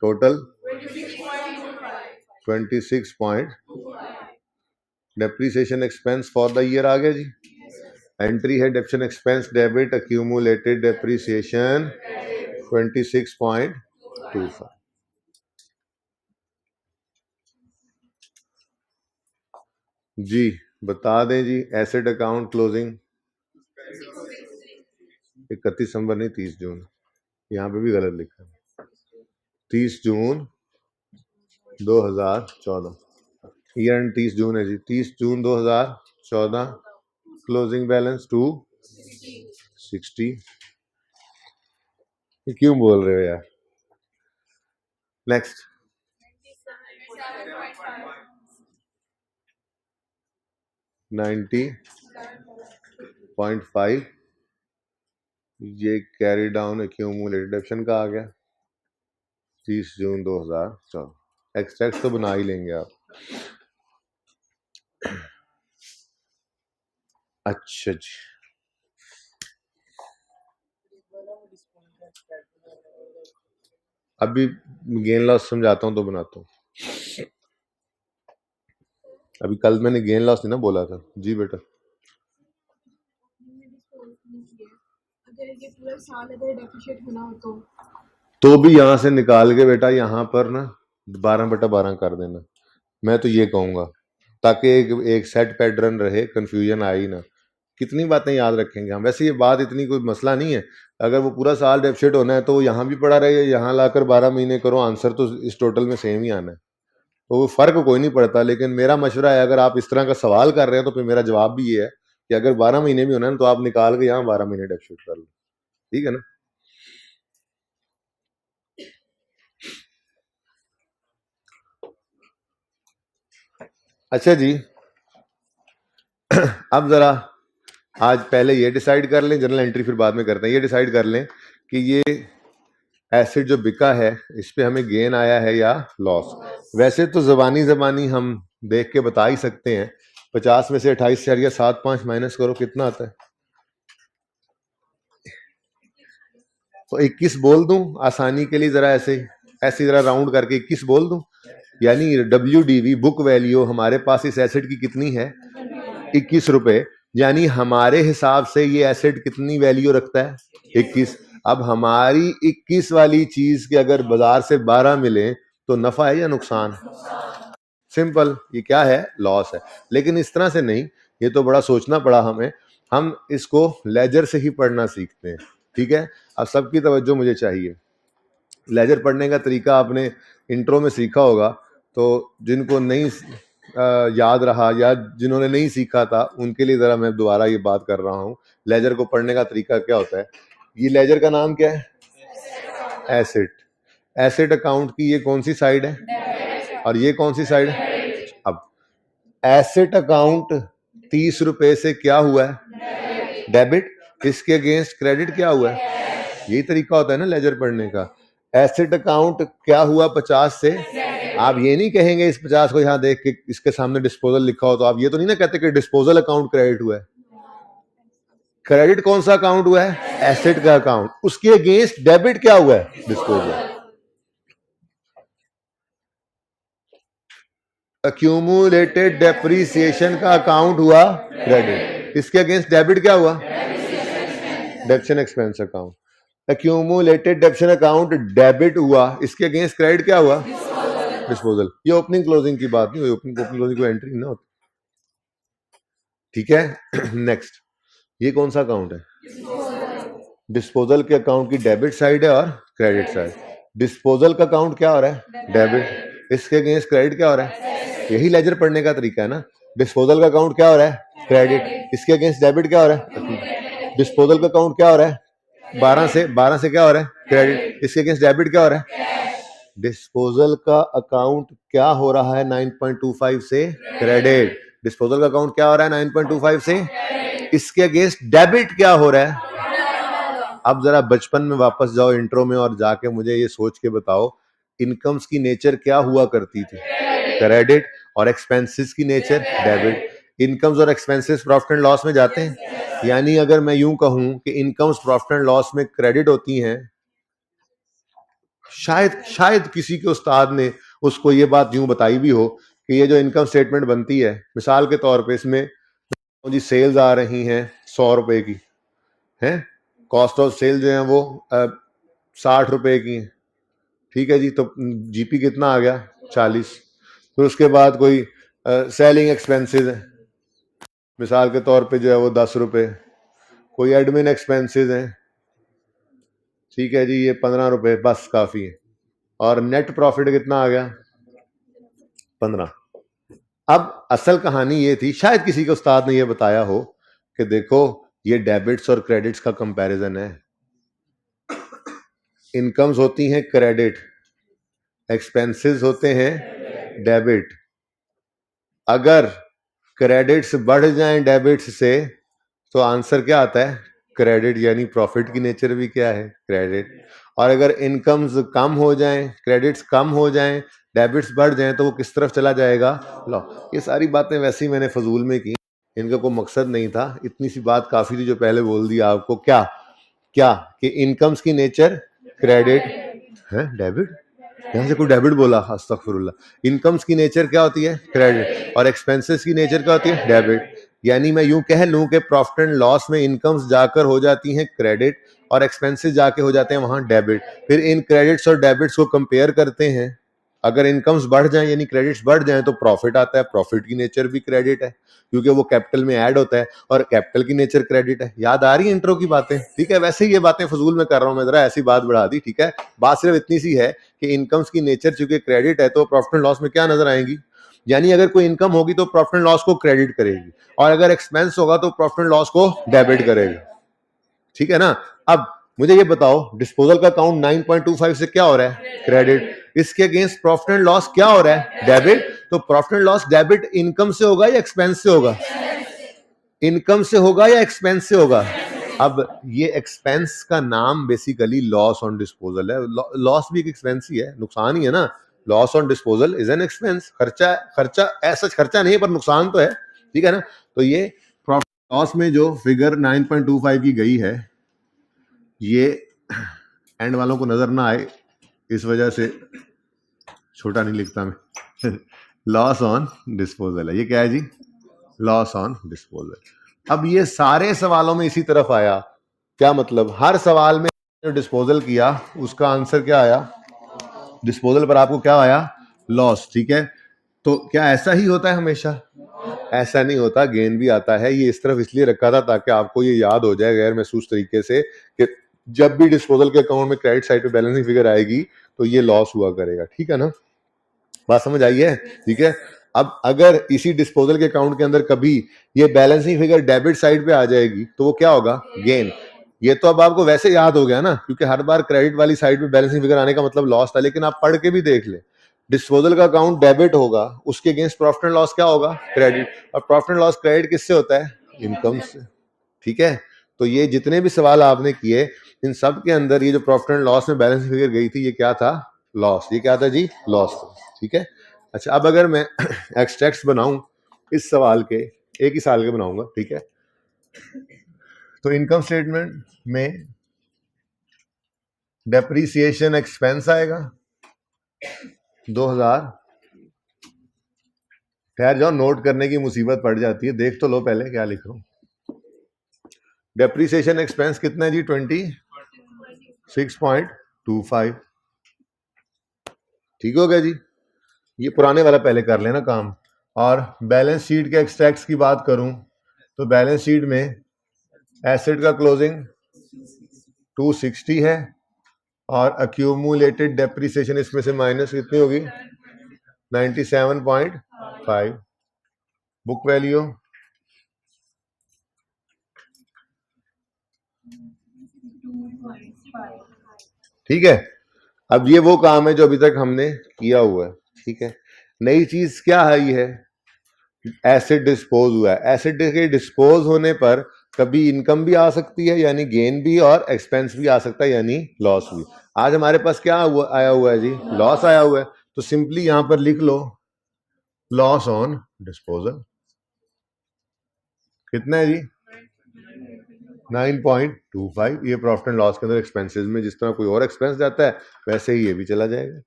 Speaker 1: total 26 depreciation expense for the year आ गया जी। एंट्री है depreciation expense debit accumulated depreciation 26.25। जी बता दें जी, एसेट अकाउंट क्लोजिंग 31 दिसंबर नहीं 30 जून, यहाँ पे भी गलत लिखा है, 30 जून 2014, ईयर एंड 30 जून है जी। 30 जून 2014, क्लोजिंग बैलेंस 260। क्यों बोल रहे हो यार? नेक्स्ट 90.5, ये कैरी डाउन एक्यूमुलेटेड डिडक्शन का आ गया 30 जून 2014। एक्सट्रैक्ट तो बना ही लेंगे आप। अच्छा जी, अभी गेन लॉस समझाता हूँ तो बनाता हूँ। अभी कल मैंने गेन लॉस नहीं ना बोला था जी बेटा। अगर ये पूरा साल अगर डेप्रिशिएट होना हो तो भी यहाँ से निकाल के बेटा यहाँ पर ना 12/12 कर देना, मैं तो ये कहूँगा, ताकि एक सेट पैटर्न रहे, कंफ्यूजन आए ना। कितनी बातें याद रखेंगे हम? वैसे ये बात इतनी कोई मसला नहीं है, अगर वो पूरा साल डेप्रिशिएट होना है तो यहाँ भी पड़ा रहे, यहाँ लाकर 12 महीने करो, आंसर तो इस टोटल में सेम ही आना है, तो वो फर्क कोई नहीं पड़ता। लेकिन मेरा मशवरा है, अगर आप इस तरह का सवाल कर रहे हैं तो फिर मेरा जवाब भी ये है कि अगर 12 महीने भी होना है तो आप निकाल के यहाँ 12 महीने डेप्रिशिएट कर लो, ठीक है ना। अच्छा जी, अब जरा आज पहले ये डिसाइड कर लें, जनरल एंट्री फिर बाद में करते हैं, ये डिसाइड कर लें कि ये एसेट जो बिका है इस पे हमें गेन आया है या लॉस। वैसे तो जबानी हम देख के बता ही सकते हैं। 50 में से 28.75 माइनस करो, कितना आता है? तो 21 बोल दूं आसानी के लिए, जरा ऐसे जरा राउंड करके 21 बोल दूं, यानी WDV बुक वैल्यू हमारे पास इस एसेट की कितनी है? 21 रुपए। यानी हमारे हिसाब से ये एसेट कितनी वैल्यू रखता है? 21। अब हमारी 21 वाली चीज के अगर बाजार से 12 मिले तो नफा है या नुकसान? सिंपल, ये क्या है? लॉस है। लेकिन इस तरह से नहीं, ये तो बड़ा सोचना पड़ा हमें, हम इसको लेजर से ही पढ़ना सीखते हैं, ठीक है। अब सबकी तवज्जो मुझे चाहिए। लेजर पढ़ने का तरीका आपने इंट्रो में सीखा होगा, तो जिनको नहीं याद रहा या जिन्होंने नहीं सीखा था उनके लिए ज़रा मैं दोबारा ये बात कर रहा हूँ। लेजर को पढ़ने का तरीका क्या होता है? ये लेजर का नाम क्या है? एसेट। एसेट अकाउंट की ये कौन सी साइड है और ये कौन सी साइड है? अब एसेट अकाउंट 30 रुपए से क्या हुआ है? डेबिट। इसके अगेंस्ट क्रेडिट क्या हुआ है? यही तरीका होता है ना लेजर पढ़ने का। एसेट अकाउंट क्या हुआ 50 से? आप ये नहीं कहेंगे इस 50 को यहाँ देख के इसके सामने डिस्पोजल लिखा हो तो आप ये तो नहीं ना कहते कि डिस्पोजल अकाउंट क्रेडिट हुआ है। क्रेडिट कौन सा अकाउंट हुआ है? एसेट का अकाउंट। उसके अगेंस्ट डेबिट क्या हुआ है? डिस्पोजल। अक्यूमुलेटेड डेप्रीसिएशन का अकाउंट हुआ क्रेडिट, इसके अगेंस्ट डेबिट क्या हुआ? डेप्शन expense account. Accumulated डेप्शन account debit हुआ, इसके अगेंस्ट क्रेडिट क्या हुआ? डिस्पोजल। ये ओपनिंग क्लोजिंग की बात नहीं हुई, ओपनिंग क्लोजिंग को एंट्री ना होती। ठीक है। नेक्स्ट, ये कौन सा अकाउंट है? डिस्पोजल के अकाउंट की डेबिट साइड है और क्रेडिट साइड। डिस्पोजल का अकाउंट क्या हो रहा है? डेबिट। इसके अगेंस्ट क्रेडिट क्या हो रहा है? यही लेजर पढ़ने का तरीका है ना। डिस्पोजल का अकाउंट क्या हो रहा है? क्रेडिट। इसके अगेंस्ट डेबिट क्या हो रहा है? डिस्पोजल का अकाउंट क्या हो रहा है? 12 से क्या हो रहा है? क्रेडिट। इसके अगेंस्ट डेबिट क्या हो रहा है? डिस्पोजल का अकाउंट क्या हो रहा है 9.25 से? क्रेडिट। डिस्पोजल का अकाउंट क्या हो रहा है 9.25 से? इसके अगेंस्ट डेबिट क्या हो रहा है? अब जरा बचपन में वापस जाओ इंट्रो में और जाके मुझे ये सोच के बताओ, इनकम्स की नेचर क्या हुआ करती थी? क्रेडिट। और एक्सपेंसेस की नेचर डेबिट। इनकम्स और एक्सपेंसेस प्रॉफिट एंड लॉस में जाते हैं। यानी अगर मैं यूं कहूं कि इनकम्स प्रॉफिट एंड लॉस में क्रेडिट होती हैं, शायद किसी के उस्ताद ने उसको ये बात यूं बताई भी हो कि ये जो इनकम स्टेटमेंट बनती है, मिसाल के तौर पे इसमें जी सेल्स आ रही हैं 100 रुपए की हैं, कॉस्ट ऑफ सेल जो है वो 60 रुपए की है। ठीक है जी, तो जीपी कितना आ गया? 40। फिर उसके बाद कोई सेलिंग एक्सपेंसेस है, मिसाल के तौर पे जो है वो 10 रुपए। कोई एडमिन एक्सपेंसेस हैं, ठीक है जी, ये 15 रुपए, बस काफी है। और नेट प्रॉफिट कितना आ गया? 15। अब असल कहानी ये थी, शायद किसी के उस्ताद ने ये बताया हो कि देखो ये डेबिट्स और क्रेडिट्स का कंपैरिजन है। इनकम्स होती हैं क्रेडिट, एक्सपेंसेस होते हैं डेबिट। अगर क्रेडिट्स बढ़ जाएं डेबिट्स से तो आंसर क्या आता है? क्रेडिट। यानी प्रॉफिट की नेचर भी क्या है? क्रेडिट। और अगर इनकम्स कम हो जाएं, क्रेडिट्स कम हो जाएं, डेबिट्स बढ़ जाएं तो वो किस तरफ चला जाएगा? लो, ये सारी बातें वैसे ही मैंने फजूल में की, इनका कोई मकसद नहीं था। इतनी सी बात काफी थी जो पहले बोल दिया आपको। क्या क्या कि इनकम्स की नेचर क्रेडिट है, डेबिट। यहां से कोई डेबिट बोला, अस्तगफिरुल्लाह। इनकम्स की नेचर क्या होती है? क्रेडिट। और एक्सपेंसेस की नेचर क्या होती है? डेबिट। यानी मैं यूं कह लूं कि प्रॉफिट एंड लॉस में इनकम्स जाकर हो जाती हैं क्रेडिट और एक्सपेंसेस जाके हो जाते हैं वहां डेबिट। फिर इन क्रेडिट्स और डेबिट्स को कंपेयर करते हैं। अगर इनकम्स बढ़ जाएं यानी क्रेडिट्स बढ़ जाएं तो प्रॉफिट आता है। प्रॉफिट की नेचर भी क्रेडिट है क्योंकि वो कैपिटल में ऐड होता है और कैपिटल की नेचर क्रेडिट है। याद आ रही है इंट्रो की बातें? ठीक है, वैसे ही ये बातें फजूल में कर रहा हूं मैं, जरा ऐसी बात बढ़ा दी। ठीक है, बात सिर्फ इतनी सी है कि इनकम्स की नेचर चूंकि क्रेडिट है तो प्रॉफिट एंड लॉस में क्या नजर आएंगी? यानी अगर कोई इनकम होगी तो प्रॉफिट एंड लॉस को क्रेडिट करेगी और अगर एक्सपेंस होगा तो प्रॉफिट एंड लॉस को डेबिट करेगी। ठीक है ना। अब मुझे ये बताओ, डिस्पोजल का अकाउंट 9.25 से क्या हो रहा है? क्रेडिट। इसके अगेंस्ट प्रॉफिट एंड लॉस क्या हो रहा है? डेबिट। तो profit and loss debit income से होगा या एक्सपेंस से होगा? इनकम से होगा या एक्सपेंस से होगा? अब ये एक्सपेंस का नाम बेसिकली लॉस ऑन डिस्पोजल है। लॉस भी एक एक्सपेंस ही है, नुकसान ही है ना। Loss on disposal is an expense. खर्चा ऐसा खर्चा नहीं पर नुकसान तो है। ठीक है ना। तो ये प्रॉफिट लॉस में जो फिगर 9.25 की गई है, ये एंड वालों को नजर ना आए इस वजह से छोटा नहीं लिखता मैं। लॉस ऑन डिस्पोजल है। ये क्या है जी? Loss on disposal. अब ये सारे सवालों में इसी तरफ आया। क्या मतलब? हर सवाल में जो डिस्पोजल किया उसका आंसर क्या आया? डिस्पोजल पर आपको क्या आया? लॉस। ठीक है, तो क्या ऐसा ही होता है हमेशा? ऐसा नहीं होता, गेन भी आता है। ये इस तरफ इसलिए रखा था ताकि आपको ये याद हो जाए गैर महसूस तरीके से कि जब भी डिस्पोजल के अकाउंट में क्रेडिट साइड पे बैलेंसिंग फिगर आएगी तो ये लॉस हुआ करेगा। ठीक है ना, बात समझ आई है? ठीक है। अब अगर इसी डिस्पोजल के अकाउंट के अंदर कभी ये बैलेंसिंग फिगर डेबिट साइड पे आ जाएगी तो वो क्या होगा? गेन। ये तो अब आपको वैसे याद हो गया ना, क्योंकि हर बार क्रेडिट वाली साइड पे बैलेंसिंग फिगर आने का मतलब लॉस था। लेकिन आप पढ़ के भी देख ले, डिस्पोजल का अकाउंट डेबिट होगा, उसके अगेंस्ट प्रॉफिट एंड लॉस क्या होगा? क्रेडिट। और प्रॉफिट एंड लॉस क्रेडिट किससे होता है? इनकम से। ठीक है, तो ये जितने भी सवाल आपने किए इन सब के अंदर ये जो प्रॉफिट एंड लॉस में बैलेंस फिगर गई थी, ये क्या था? लॉस। ये क्या था जी? लॉस था। ठीक है। अच्छा, अब अगर मैं एक्सट्रैक्ट्स बनाऊं इस सवाल के, एक ही साल के बनाऊंगा, ठीक है, तो इनकम स्टेटमेंट में डेप्रीसिएशन एक्सपेंस आएगा 2000। ठहर जाओ, नोट करने की मुसीबत पड़ जाती है, देख तो लो पहले क्या लिख रहा हूं। डेप्रीसिएशन एक्सपेंस कितना है जी? 26.25। ठीक हो गया जी। ये पुराने वाला पहले कर लेना काम। और बैलेंस शीट के एक्सट्रैक्ट्स की बात करूं तो बैलेंस शीट में एसेट का क्लोजिंग 260 है और अक्यूमुलेटेड डेप्रीसिएशन इसमें से माइनस कितनी होगी? 97.5। बुक वैल्यू ठीक है। अब ये वो काम है जो अभी तक हमने किया हुआ है। ठीक है, नई चीज क्या है? ये है एसेट डिस्पोज हुआ है। एसेट के डिस्पोज होने पर कभी इनकम भी आ सकती है यानी गेन भी, और एक्सपेंस भी आ सकता है यानी लॉस भी। आज हमारे पास क्या आया हुआ है जी? लॉस आया हुआ है। तो सिंपली यहां पर लिख लो लॉस ऑन डिस्पोजल। कितना है जी? 9.25। ये प्रॉफिट एंड लॉस के अंदर एक्सपेंसेस में जिस तरह कोई और एक्सपेंस जाता है वैसे ही ये भी चला जाएगा।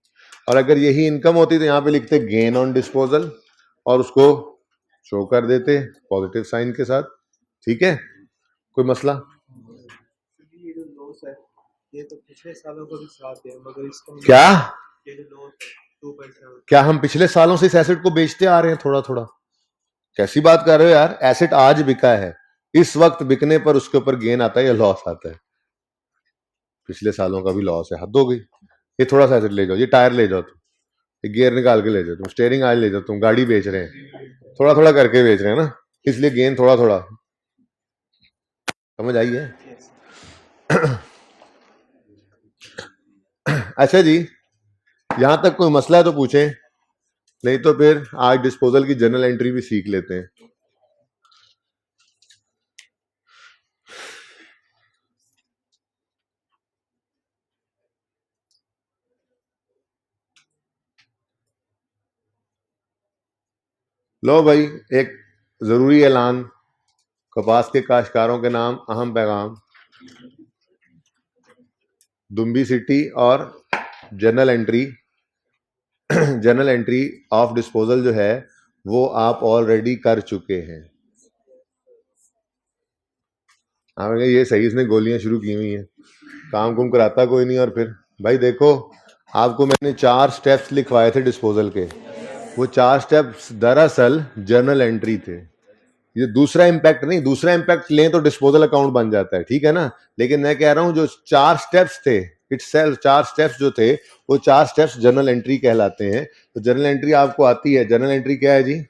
Speaker 1: और अगर यही इनकम होती तो यहाँ पे लिखते गेन ऑन डिस्पोजल और उसको शो कर देते पॉजिटिव साइन के साथ। ठीक है, कोई मसला?
Speaker 2: ये जो लॉस है ये तो पिछले सालों को भी साथ है, मगर इसका
Speaker 1: क्या
Speaker 2: ये जो लॉस 2.7
Speaker 1: क्या हम पिछले सालों से इस एसेट को बेचते आ रहे हैं थोड़ा थोड़ा? कैसी बात कर रहे हो यार? एसेट आज बिका है, इस वक्त बिकने पर उसके ऊपर गेन आता है या लॉस आता है? पिछले सालों का भी लॉस है, हद हो गई। ये थोड़ा सा एसेट ले जाओ, ये टायर ले जाओ, तुम ये गियर निकाल के ले जाओ, तुम स्टेयरिंग आज ले जाओ, तुम गाड़ी बेच रहे हैं, थोड़ा थोड़ा करके बेच रहे हैं ना, इसलिए गेन थोड़ा थोड़ा। समझ आई है? अच्छा जी, यहां तक कोई मसला है तो पूछें, नहीं तो फिर आज डिस्पोजल की जर्नल एंट्री भी सीख लेते हैं। लो भाई, एक जरूरी ऐलान, कपास के काश्तकारों के नाम अहम पैगाम। दुम्बी सिटी और journal entry journal entry of disposal जो है वो आप ऑलरेडी कर चुके हैं। हाँ, ये सही, इसने गोलियां शुरू की हुई हैं, काम कुम कराता कोई नहीं। और फिर भाई देखो, आपको मैंने 4 स्टेप्स लिखवाए थे डिस्पोजल के, वो 4 स्टेप्स दरअसल जर्नल एंट्री थे। ये दूसरा इम्पैक्ट नहीं, दूसरा इम्पैक्ट लें तो डिस्पोजल अकाउंट बन जाता है, ठीक है ना। लेकिन मैं कह रहा हूं जो 4 स्टेप्स थे, इटसेल्फ 4 स्टेप्स जो थे वो 4 स्टेप्स जर्नल एंट्री कहलाते हैं। तो जर्नल एंट्री आपको आती है। जर्नल एंट्री क्या है जी?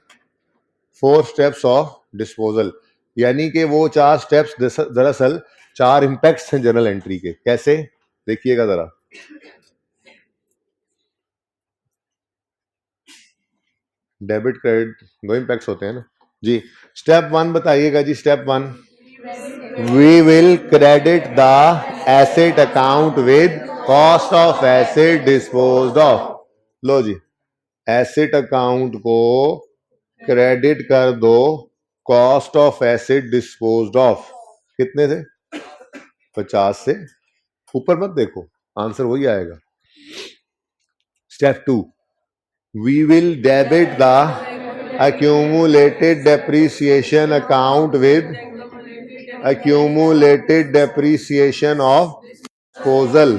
Speaker 1: 4 स्टेप्स ऑफ डिस्पोजल, यानी कि वो 4 स्टेप्स दरअसल 4 इम्पैक्ट्स हैं जर्नल एंट्री के। कैसे? देखिएगा जरा। डेबिट क्रेडिट दो इम्पैक्ट्स होते हैं ना जी। स्टेप 1 बताइएगा जी। Step 1, we will credit the asset account with cost of asset disposed off. लो जी, एसेट अकाउंट को क्रेडिट कर दो cost of asset disposed off. कितने थे? 50 से ऊपर मत देखो, आंसर वही आएगा। Step 2, we will debit the accumulated depreciation account with accumulated depreciation of disposal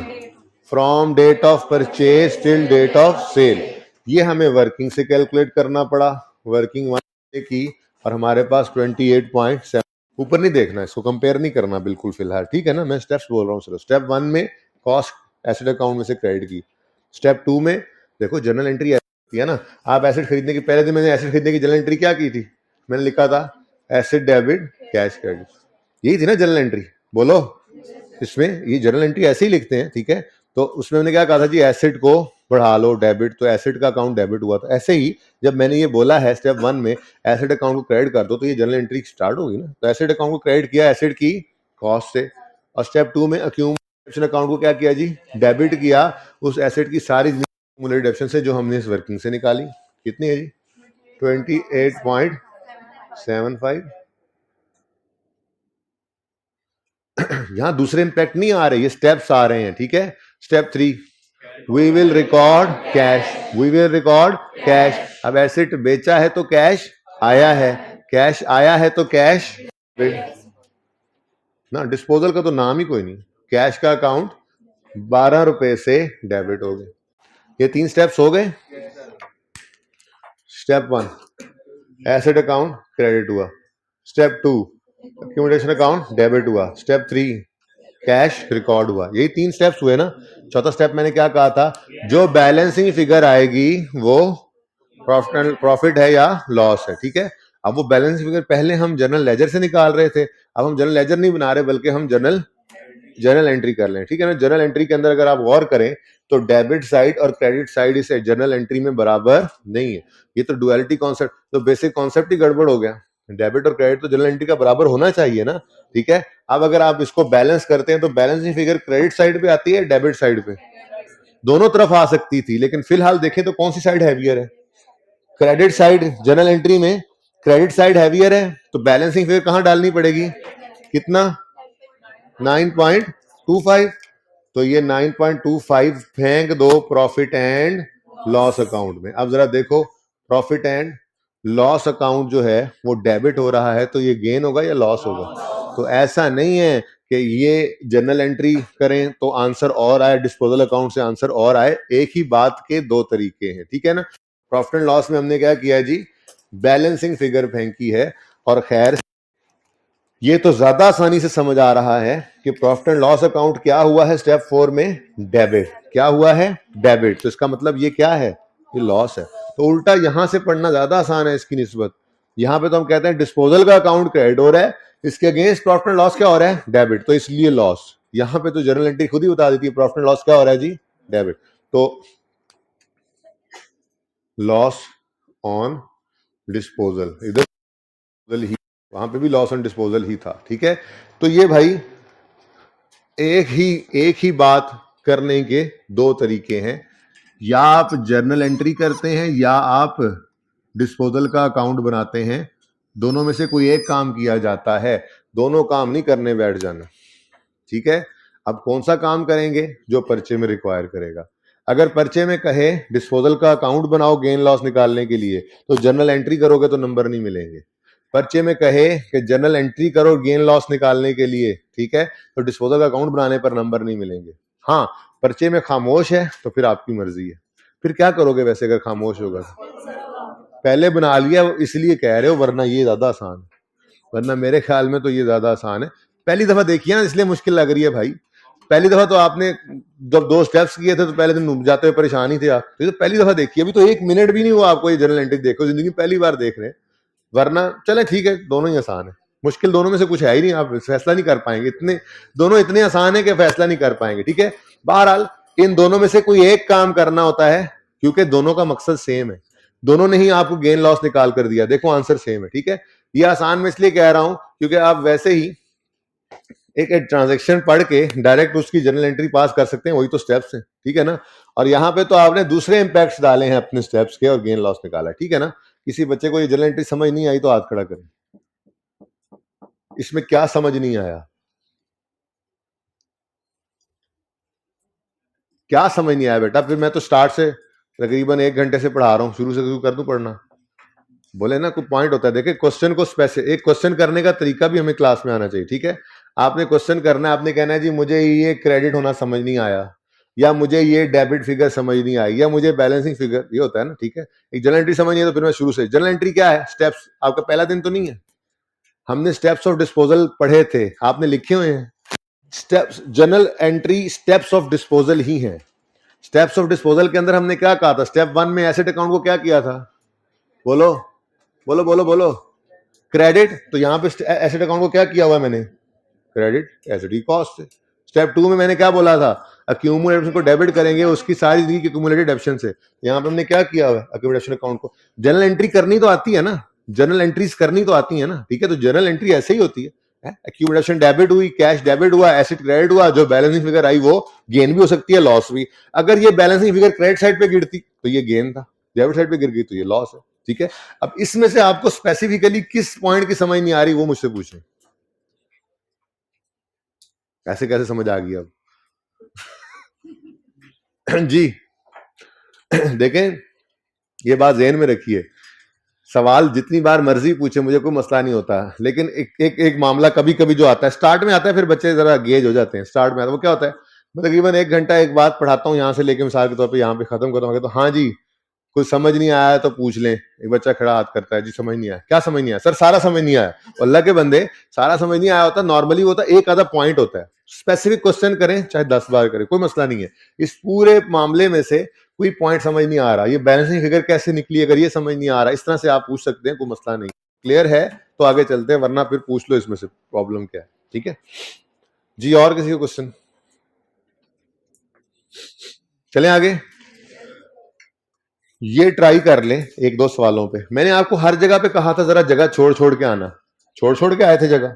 Speaker 1: from date of purchase till date of sale। ये हमें वर्किंग से कैलकुलेट करना पड़ा, वर्किंग 1 की, और हमारे पास 28.7। ऊपर नहीं देखना, इसको कंपेयर नहीं करना बिल्कुल फिलहाल, ठीक है ना। मैं स्टेप्स बोल रहा हूँ सिर्फ। स्टेप 1 में कॉस्ट एसेट अकाउंट में से क्रेडिट की। स्टेप 2 में देखो जर्नल एंट्री है ना। आप एसेट खरीदने के पहले दिन मैंने एसेट खरीदने की जर्नल एंट्री क्या की थी? मैंने लिखा था एसेट डेबिट कैश क्रेडिट, यही थी ना जर्नल एंट्री। बोलो, इसमें ये जर्नल एंट्री ऐसे ही लिखते हैं, ठीक है। तो उसमें मैंने क्या कहा था जी? एसेट को बढ़ा लो डेबिट, तो एसेट का अकाउंट डेबिट हुआ। तो ऐसे ही जब मैंने ये बोला है स्टेप 1 में एसेट अकाउंट को क्रेडिट कर दो, तो ये जर्नल एंट्री स्टार्ट होगी ना। तो एसेट अकाउंट को क्रेडिट किया एसेट की कॉस्ट से, और स्टेप 2 में अक्यूमुलेशन अकाउंट को क्या किया जी? डेबिट किया उस एसेट की सारी एक्यूमुलेटेड से जो हमने इस वर्किंग से निकाली। कितनी है जी? 28.75। यहां दूसरे इंपैक्ट नहीं आ रहे, ये स्टेप्स आ रहे हैं, ठीक है। Step 3, we will record cash, we will record cash. अब एसेट बेचा है तो कैश आया है, कैश आया है तो कैश ना, डिस्पोजल का तो नाम ही कोई नहीं। कैश का अकाउंट 12 रुपए से डेबिट हो गए। ये 3 स्टेप्स हो गए। स्टेप 1, एसेट अकाउंट क्रेडिट हुआ। स्टेप 2, एक्यूमुलेशन अकाउंट डेबिट हुआ। स्टेप 3, कैश रिकॉर्ड हुआ। यही 3 स्टेप्स हुए ना। चौथा स्टेप मैंने क्या कहा था, जो बैलेंसिंग फिगर आएगी वो प्रॉफिट है या लॉस है, ठीक है। अब वो बैलेंसिंग फिगर पहले हम जनरल लेजर से निकाल रहे थे, अब हम जनरल लेजर नहीं बना रहे बल्कि हम जनरल एंट्री कर लें, ठीक है ना। जनरल एंट्री के अंदर अगर आप गौर करें तो डेबिट साइड और क्रेडिट साइड इस जनरल एंट्री में बराबर नहीं है। ये तो डुअलिटी कॉन्सेप्ट, तो बेसिक कॉन्सेप्ट ही गड़बड़ हो गया। डेबिट और क्रेडिट तो जनरल एंट्री का बराबर होना चाहिए ना, ठीक है। अब अगर आप इसको बैलेंस करते हैं तो बैलेंसिंग फिगर क्रेडिट साइड पे आती है, डेबिट साइड पे, दोनों तरफ आ सकती थी, लेकिन फिलहाल देखें तो कौन सी साइड हैवियर है, क्रेडिट साइड। जनरल एंट्री में क्रेडिट साइड हैवियर है, तो बैलेंसिंग फिगर कहां डालनी पड़ेगी, कितना, 9.25। तो ये 9.25 फेंक दो प्रॉफिट एंड लॉस अकाउंट में। अब जरा देखो, प्रॉफिट एंड लॉस अकाउंट जो है वो डेबिट हो रहा है, तो ये गेन होगा या लॉस होगा। तो ऐसा नहीं है कि ये जनरल एंट्री करें तो आंसर और आए, डिस्पोजल अकाउंट से आंसर और आए। एक ही बात के दो तरीके हैं, ठीक है ना। प्रॉफिट एंड लॉस में हमने क्या किया जी, बैलेंसिंग फिगर फेंकी है। और खैर ये तो ज्यादा आसानी से समझ आ रहा है कि प्रॉफिट एंड लॉस अकाउंट क्या हुआ है स्टेप 4 में, डेबिट। क्या हुआ है, डेबिट। तो इसका मतलब ये क्या है, ये लॉस है। तो उल्टा यहां से पढ़ना ज्यादा आसान है इसकी निस्बत। यहां पे तो हम कहते हैं डिस्पोजल का अकाउंट क्रेडिट हो रहा है, इसके अगेंस्ट प्रॉफिट एंड लॉस क्या हो रहा है, डेबिट, तो इसलिए लॉस। यहां पे तो जनरल एंट्री खुद ही बता देती है प्रॉफिट एंड लॉस क्या हो रहा है जी, डेबिट। तो लॉस ऑन डिस्पोजल, इधर ही, वहां पे भी लॉस ऑन डिस्पोजल ही था, ठीक है। तो ये भाई एक ही बात करने के दो तरीके हैं, या आप जर्नल एंट्री करते हैं या आप डिस्पोजल का अकाउंट बनाते हैं। दोनों में से कोई एक काम किया जाता है, दोनों काम नहीं करने बैठ जाना, ठीक है। अब कौन सा काम करेंगे, जो पर्चे में रिक्वायर करेगा। अगर पर्चे में कहे डिस्पोजल का अकाउंट बनाओ गेन लॉस निकालने के लिए, तो जर्नल एंट्री करोगे तो नंबर नहीं मिलेंगे। पर्चे में कहे कि जर्नल एंट्री करो गेन लॉस निकालने के लिए, ठीक है, तो डिस्पोजल का अकाउंट बनाने पर नंबर नहीं मिलेंगे। हाँ, पर्चे में खामोश है तो फिर आपकी मर्जी है, फिर क्या करोगे वैसे अगर खामोश होगा। पहले बना लिया इसलिए कह रहे हो, वरना ये ज्यादा आसान है, वरना मेरे ख्याल में तो ये ज्यादा आसान है। पहली दफा देखिए ना, इसलिए मुश्किल लग रही है भाई। पहली दफा तो आपने जब 2 स्टेप्स किए थे तो पहले दिन जाते हुए परेशान ही थे आप, तो पहली दफा देखिए, अभी तो 1 मिनट भी नहीं हुआ आपको ये जनरल एंट्री देखो, जिंदगी पहली बार देख रहे हैं। वरना चले ठीक है, दोनों ही आसान है, मुश्किल दोनों में से कुछ है ही नहीं, आप फैसला नहीं कर पाएंगे, इतने दोनों इतने आसान है कि फैसला नहीं कर पाएंगे, ठीक है। बहरहाल इन दोनों में से कोई एक काम करना होता है, क्योंकि दोनों का मकसद सेम है, दोनों ने ही आपको गेन लॉस निकाल कर दिया, देखो आंसर सेम है, ठीक है। ये आसान मैं इसलिए कह रहा हूं क्योंकि आप वैसे ही एक ट्रांजैक्शन पढ़ के डायरेक्ट उसकी जनरल एंट्री पास कर सकते हैं, वही तो स्टेप्स हैं, ठीक है ना। और यहाँ पे तो आपने दूसरे इंपैक्ट्स डाले हैं अपने स्टेप्स के और गेन लॉस निकाला, ठीक है ना। किसी बच्चे को ये जनरल एंट्री समझ नहीं आई तो हाथ खड़ा करें, इसमें क्या समझ नहीं आया, क्या समझ नहीं आया बेटा। फिर मैं तो स्टार्ट से तकरीबन 1 घंटे से पढ़ा रहा हूँ, शुरू से शुरू कर दूं पढ़ना, बोले ना कोई पॉइंट होता है। देखिए क्वेश्चन को एक क्वेश्चन करने का तरीका भी हमें क्लास में आना चाहिए, ठीक है। आपने क्वेश्चन करना है, आपने कहना है जी मुझे ये क्रेडिट होना समझ नहीं आया, या मुझे ये डेबिट फिगर समझ नहीं आई, या मुझे बैलेंसिंग फिगर, ये होता है ना, ठीक है। एक जनरल एंट्री समझिए तो फिर मैं शुरू से, जनरल एंट्री क्या है, स्टेप्स। आपका पहला दिन तो नहीं है, हमने स्टेप्स ऑफ डिस्पोजल पढ़े थे, आपने लिखे हुए हैं steps. General entry steps of disposal ही है। स्टेप्स ऑफ डिस्पोजल के अंदर हमने क्या कहा था, स्टेप 1 में एसेट अकाउंट को क्या किया था, बोलो बोलो बोलो बोलो, क्रेडिट। तो यहां पे एसेट अकाउंट को क्या किया हुआ है मैंने, क्रेडिट, एसेट की कॉस्ट से। स्टेप 2 में मैंने क्या बोला था, अक्यूमुलेशन को डेबिट करेंगे उसकी सारी जिंदगी की अक्यूमुलेटेड डेप्शन से। यहां पे हमने क्या किया हुआ है, अक्यूमुलेशन अकाउंट को जनरल एंट्री करनी तो आती है ना, जनरल एंट्रीज करनी तो आती है ना, ठीक है। तो जनरल एंट्री ऐसे ही होती है, अक्यूमुलेशन डेबिट हुई, कैश डेबिट हुआ, एसेट क्रेडिट हुआ, जो बैलेंसिंग फिगर आई वो गेन भी हो सकती है, लॉस भी। अगर ये बैलेंसिंग फिगर क्रेडिट साइड पे गिरती तो ये गेन था, डेबिट साइड पे गिर गई तो ये लॉस है, ठीक है। अब इसमें से आपको स्पेसिफिकली किस पॉइंट की समझ नहीं आ रही वो मुझसे पूछें। ऐसे कैसे समझ आ गई अब? जी देखें, ये बात ज़हन में रखिए, सवाल जितनी बार मर्जी पूछे, मुझे कोई मसला नहीं होता, लेकिन एक मामला कभी कभी जो आता है, स्टार्ट में आता है, फिर बच्चे जरा गेज हो जाते हैं। स्टार्ट में आता है, वो क्या होता है, मैं तकरीबन 1 घंटा एक बात पढ़ाता हूँ यहाँ से लेके मिसाल के तौर पे यहाँ पे खत्म करता हूँ, तो हाँ जी कुछ समझ नहीं आया तो पूछ लें। एक बच्चा खड़ा हाथ करता है, जी समझ नहीं आया। क्या समझ नहीं आया? सर सारा समझ नहीं आया। अल्लाह के बंदे, सारा समझ नहीं आया होता, नॉर्मली होता एक आधा पॉइंट होता है। स्पेसिफिक क्वेश्चन करें चाहे 10 बार करें, कोई मसला नहीं है। इस पूरे मामले में से कोई पॉइंट समझ नहीं आ रहा, ये बैलेंसिंग फिगर कैसे निकली, अगर ये समझ नहीं आ रहा, इस तरह से आप पूछ सकते हैं, कोई मसला नहीं। क्लियर है तो आगे चलते हैं, वरना फिर पूछ लो इसमें से प्रॉब्लम क्या है। ठीक है जी, और किसी का क्वेश्चन? चलें आगे। ये ट्राई कर लें एक दो सवालों पे। मैंने आपको हर जगह पे कहा था जरा जगह छोड़ छोड़ के आना। छोड़ छोड़ के आए थे जगह?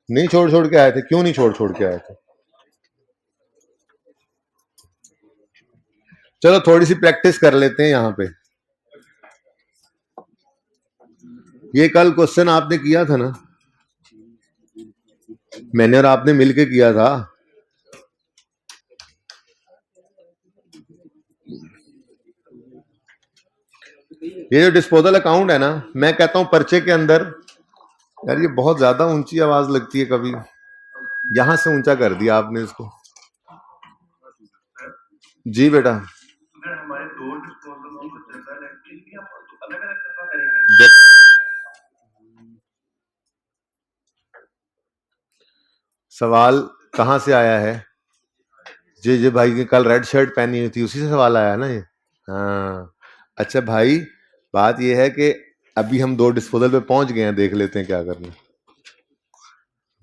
Speaker 1: नहीं छोड़ छोड़ के आए थे? क्यों नहीं छोड़ छोड़ के आए थे? चलो थोड़ी सी प्रैक्टिस कर लेते हैं यहां पे। ये कल क्वेश्चन आपने किया था ना, मैंने और आपने मिलके किया था। ये जो डिस्पोजल अकाउंट है ना, मैं कहता हूं पर्चे के अंदर, यार ये बहुत ज्यादा ऊंची आवाज लगती है, कभी यहां से ऊंचा कर दिया आपने इसको। जी बेटा, हमारे दो सवाल कहां से आया है? जी जी भाई ने कल रेड शर्ट पहनी हुई थी, उसी से सवाल आया ना ये। हाँ अच्छा भाई, बात ये है कि अभी हम 2 डिस्पोजल पे पहुंच गए हैं, देख लेते हैं क्या करना।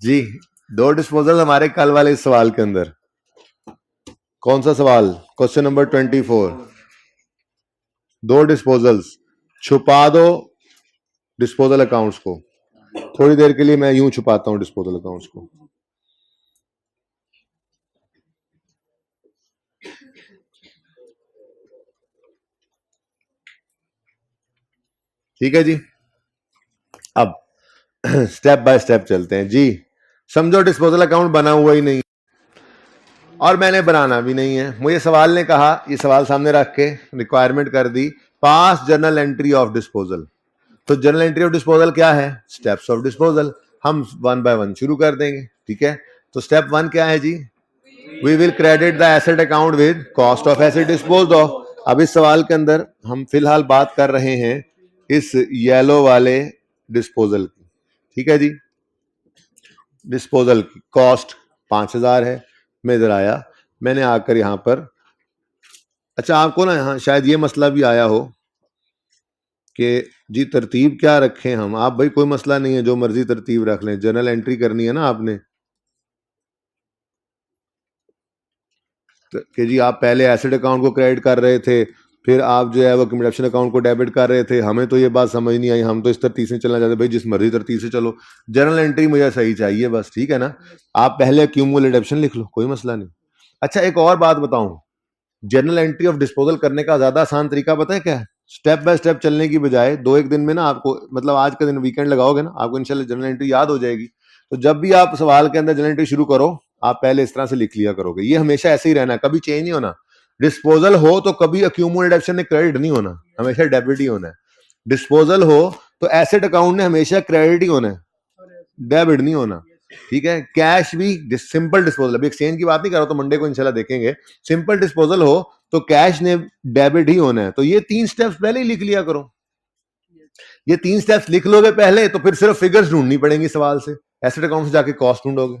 Speaker 1: जी 2 डिस्पोजल हमारे कल वाले इस सवाल के अंदर। कौन सा सवाल? Question number 24। 2 डिस्पोजल्स, छुपा दो डिस्पोजल अकाउंट्स को। थोड़ी देर के लिए मैं यूं छुपाता हूं डिस्पोजल अकाउंट्स को। ठीक है जी, अब स्टेप बाय स्टेप चलते हैं जी। समझो डिस्पोजल अकाउंट बना हुआ ही नहीं और मैंने बनाना भी नहीं है। मुझे सवाल ने कहा, ये सवाल सामने रख के रिक्वायरमेंट कर दी, pass journal entry of disposal. तो जर्नल एंट्री ऑफ डिस्पोजल क्या है? Steps of disposal. हम 1 बाय 1 शुरू कर देंगे। ठीक है, तो स्टेप 1 क्या है जी? We will credit the asset account with cost of asset disposed off. अब इस सवाल के अंदर हम फिलहाल बात कर रहे हैं इस येलो वाले डिस्पोजल की। ठीक है जी, डिस्पोजल की कॉस्ट 5000 है। मैं इधर आया, मैंने आकर यहां पर, अच्छा आपको ना यहाँ शायद ये मसला भी आया हो कि जी तरतीब क्या रखें हम। आप भाई कोई मसला नहीं है, जो मर्जी तरतीब रख लें, जर्नल एंट्री करनी है ना आपने, कि जी आप पहले एसेट अकाउंट को क्रेडिट कर रहे थे, फिर आप जो है वो कम्युनिकेशन अकाउंट को डेबिट कर रहे थे। हमें तो ये बात समझ नहीं आई, हम तो इस तरतीब से चलना चाहते। भाई जिस मर्जी तरतीब से चलो, जर्नल एंट्री मुझे सही चाहिए बस। ठीक है ना, आप पहले क्यूमुलेटिव एडिशन लिख लो, कोई मसला नहीं। अच्छा एक और बात बताऊं, जर्नल एंट्री ऑफ डिस्पोजल करने का ज्यादा आसान तरीका पता है क्या है? स्टेप बाय स्टेप चलने की बजाय 2-1 दिन में ना आपको, मतलब आज का दिन वीकेंड लगाओगे ना, आपको इंशाल्लाह जर्नल एंट्री याद हो जाएगी। तो जब भी आप सवाल के अंदर जर्नल एंट्री शुरू करो, आप पहले इस तरह से लिख लिया करोगे। ये हमेशा ऐसे ही रहना, कभी चेंज नहीं होना। डिस्पोजल हो तो कभी अक्यूमुलेटेड एक्शन ने क्रेडिट नहीं होना, हमेशा डेबिट ही होना है। डिस्पोजल हो तो एसेट अकाउंट ने हमेशा क्रेडिट ही होना है, डेबिट नहीं होना। ठीक है, कैश भी सिंपल डिस्पोजल, अभी एक्सचेंज की बात नहीं कर रहा, तो मंडे को इंशाल्लाह देखेंगे। सिंपल डिस्पोजल हो तो कैश ने डेबिट ही होना है। तो ये 3 स्टेप्स पहले ही लिख लिया करो। ये 3 स्टेप्स लिख लोगे पहले, तो फिर सिर्फ फिगर्स ढूंढनी पड़ेंगी सवाल से। एसेट अकाउंट से जाके कॉस्ट ढूंढोगे,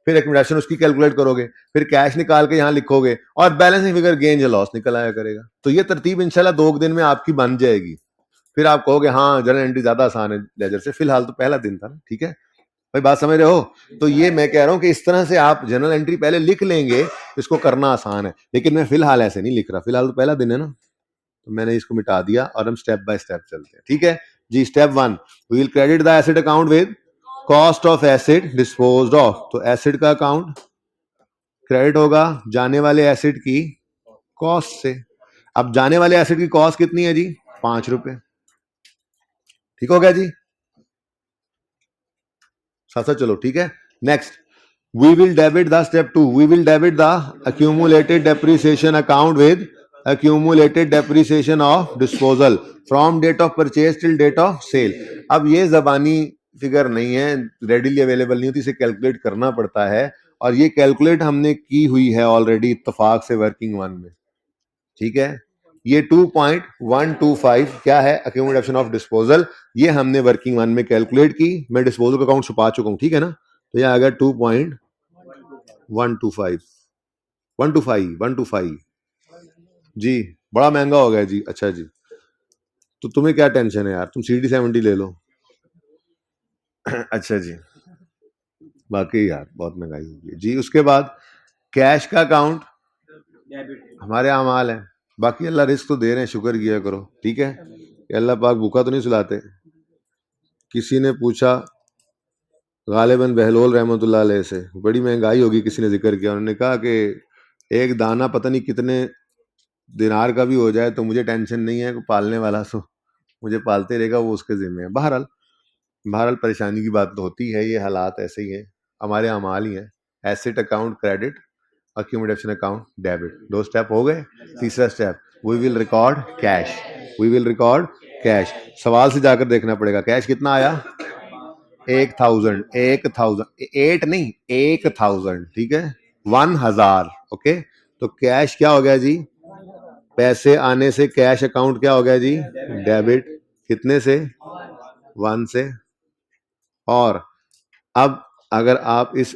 Speaker 1: फिर एक्यूमुलेशन उसकी कैलकुलेट करोगे, फिर कैश निकाल के यहां लिखोगे, और बैलेंसिंग फिगर गेन या लॉस निकल आया करेगा। तो ये तरतीब इंशाल्लाह 2 दिन में आपकी बन जाएगी। फिर आप कहोगे हाँ जर्नल एंट्री ज्यादा आसान है लेजर से। फिलहाल तो पहला दिन था ना। ठीक है भाई, बात समझ रहे हो? तो ये मैं कह रहा हूं कि इस तरह से आप जनरल एंट्री पहले लिख लेंगे, इसको करना आसान है। लेकिन मैं फिलहाल ऐसे नहीं लिख रहा, फिलहाल तो पहला दिन है ना, तो मैंने इसको मिटा दिया और हम स्टेप बाय स्टेप चलते हैं। ठीक है जी, step 1, we will credit the asset account with cost of asset disposed off. तो एसेट का अकाउंट क्रेडिट होगा जाने वाले एसेट की कॉस्ट से। अब जाने वाले एसेट की कॉस्ट कितनी है जी? 5 रुपए। ठीक हो गया जी, साथ साथ चलो। ठीक है, next We will debit the step 2. We will debit the accumulated depreciation account with accumulated depreciation of disposal from date of purchase till date of sale. अब ये जबानी फिगर नहीं है, रेडिली अवेलेबल नहीं होती, इसे कैलकुलेट करना पड़ता है, और ये कैलकुलेट हमने की हुई है ऑलरेडी इत्तेफाक से वर्किंग वन में, ठीक है। ये 2.125 क्या है, अक्यूमुलेशन ऑफ डिस्पोजल, ये हमने वर्किंग वन में कैलकुलेट की, मैं डिस्पोजल का अकाउंट छुपा चुका हूं, ठीक है ना। तो ये आ गया 2.125 जी, बड़ा महंगा हो गया जी। अच्छा जी, तो तुम्हें क्या टेंशन है यार, तुम CD70 ले लो। अच्छा जी, बाकी यार बहुत महंगाई हो गई जी। उसके बाद कैश का अकाउंट हमारे अमाल है, बाकी अल्लाह रिस्क तो दे रहे हैं, शुक्र किया करो, ठीक है, कि अल्लाह पाक भूखा तो नहीं सुलाते। किसी ने पूछा गालिबन बहलोल रहमतुल्लाह अलैह से, बड़ी महंगाई होगी, किसी ने जिक्र किया, उन्होंने कहा कि एक दाना पता नहीं कितने दिनार का भी हो जाए तो मुझे टेंशन नहीं है, पालने वाला सो मुझे पालते रहेगा, वो उसके जिम्मे है। बहरहाल परेशानी की बात तो होती है, ये हालात ऐसे ही हैं, हमारे अमाल ही हैं। Asset account credit, accumulation account debit, 2 step हो गए। तीसरा step, we will record cash, we will record cash. सवाल से जाकर देखना पड़ेगा कैश कितना आया, 1000, 8 नहीं 1000, ठीक है, 1000, ओके। तो कैश क्या हो गया जी, पैसे आने से कैश अकाउंट क्या हो गया जी, डेबिट, कितने से, 1 से। और अब अगर आप इस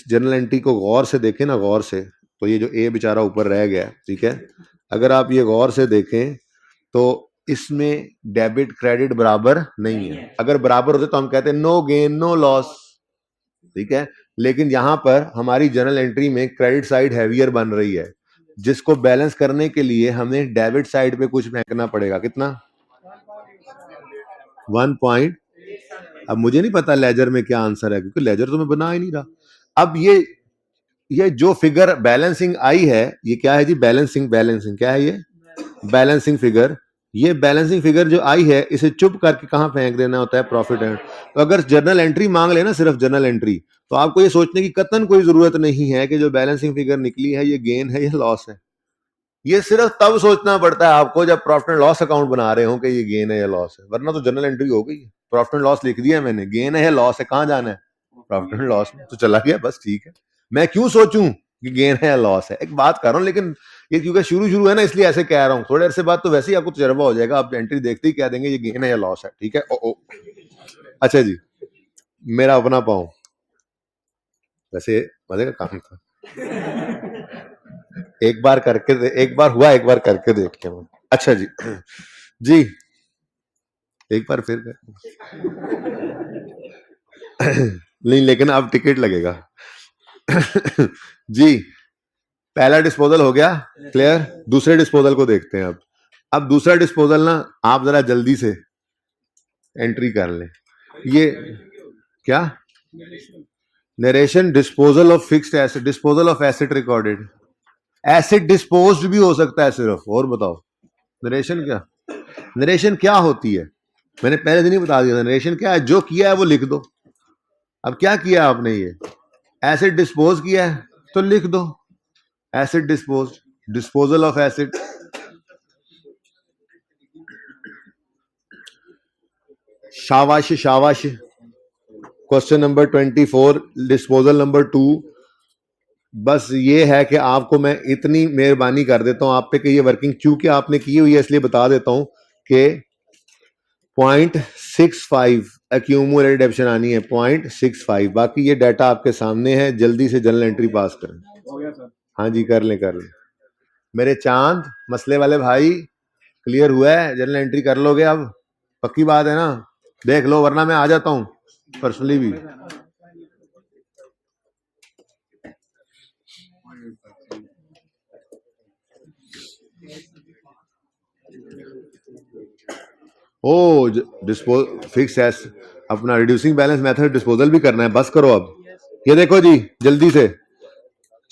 Speaker 1: जर्नल एंट्री को गौर से देखें ना, गौर से, तो ये जो ए बेचारा ऊपर रह गया, ठीक है, अगर आप ये गौर से देखें तो इसमें डेबिट क्रेडिट बराबर नहीं है। अगर बराबर होते तो हम कहते हैं नो गेन नो लॉस, ठीक है, लेकिन यहां पर हमारी जर्नल एंट्री में क्रेडिट साइड हैवियर बन रही है, जिसको बैलेंस करने के लिए हमें डेबिट साइड पे कुछ फेंकना पड़ेगा। कितना, 1 अब मुझे नहीं पता लेजर में क्या आंसर है, क्योंकि लेजर तो मैं बना ही नहीं रहा। अब ये जो फिगर बैलेंसिंग आई है, ये क्या है जी, बैलेंसिंग क्या है ये, बैलेंसिंग फिगर। ये बैलेंसिंग फिगर जो आई है, इसे चुप करके कहां फेंक देना होता है, प्रॉफिट एंड। तो अगर जर्नल एंट्री मांग लेना, सिर्फ जर्नल एंट्री, तो आपको ये सोचने की कतन कोई जरूरत नहीं है कि जो बैलेंसिंग फिगर निकली है ये गेन है या लॉस है। ये सिर्फ तब सोचना पड़ता है आपको जब प्रॉफिट एंड लॉस अकाउंट बना रहे हो कि ये गेन है या लॉस है, वरना तो जनरल एंट्री हो गई, प्रॉफिट एंड लॉस लिख दिया मैंने, गेन है या लॉस है, कहां जाना है, प्रॉफिट एंड लॉस में, तो चला गया बस, ठीक है। मैं क्यों सोचूं कि गेन है या लॉस है, एक बात कर रहा हूं, लेकिन ये क्योंकि शुरू है ना, इसलिए ऐसे कह रहा हूं। थोड़े अरसे बाद तो वैसे ही आपको तजर्बा हो जाएगा, आप एंट्री देखते ही कह देंगे ये गेन है या लॉस है, ठीक है। ओ अच्छा जी, मेरा अपना पाऊं, वैसे मजे का काम था, एक बार हुआ, एक बार करके देखते हैं। अच्छा जी, जी एक बार फिर नहीं, लेकिन अब टिकट लगेगा। जी, पहला डिस्पोजल हो गया क्लियर, दूसरे डिस्पोजल को देखते हैं। अब दूसरा डिस्पोजल ना, आप जरा जल्दी से एंट्री कर लें। ये क्या, narration disposal of fixed asset, disposal of asset recorded, asset disposed भी हो सकता है सिर्फ। और बताओ नरेशन क्या होती है, मैंने पहले दिन ही बता दिया था, नरेशन क्या है, जो किया है वो लिख दो। अब क्या किया आपने, ये एसेट डिस्पोज किया है तो लिख दो asset dispose, disposal of asset. शाबाश शाबाश। Question number 24, disposal number 2। बस ये है कि आपको मैं इतनी मेहरबानी कर देता हूं आप पे कि ये वर्किंग चूंकि आपने की हुई है इसलिए बता देता हूं कि 0.65 एक्यूमुलेटेड डेप्शन आनी है, 0.65। बाकी ये डाटा आपके सामने है, जल्दी से जनरल एंट्री पास करें। हो गया सर? हाँ जी, कर लें मेरे चांद मसले वाले भाई, क्लियर हुआ है, जनरल एंट्री कर लोगे अब, पक्की बात है ना, देख लो, वरना मैं आ जाता हूं पर्सनली भी। ओ फिक्स एस, अपना रिड्यूसिंग बैलेंस मेथड डिस्पोजल भी करना है, बस करो अब। ये देखो जी, जल्दी से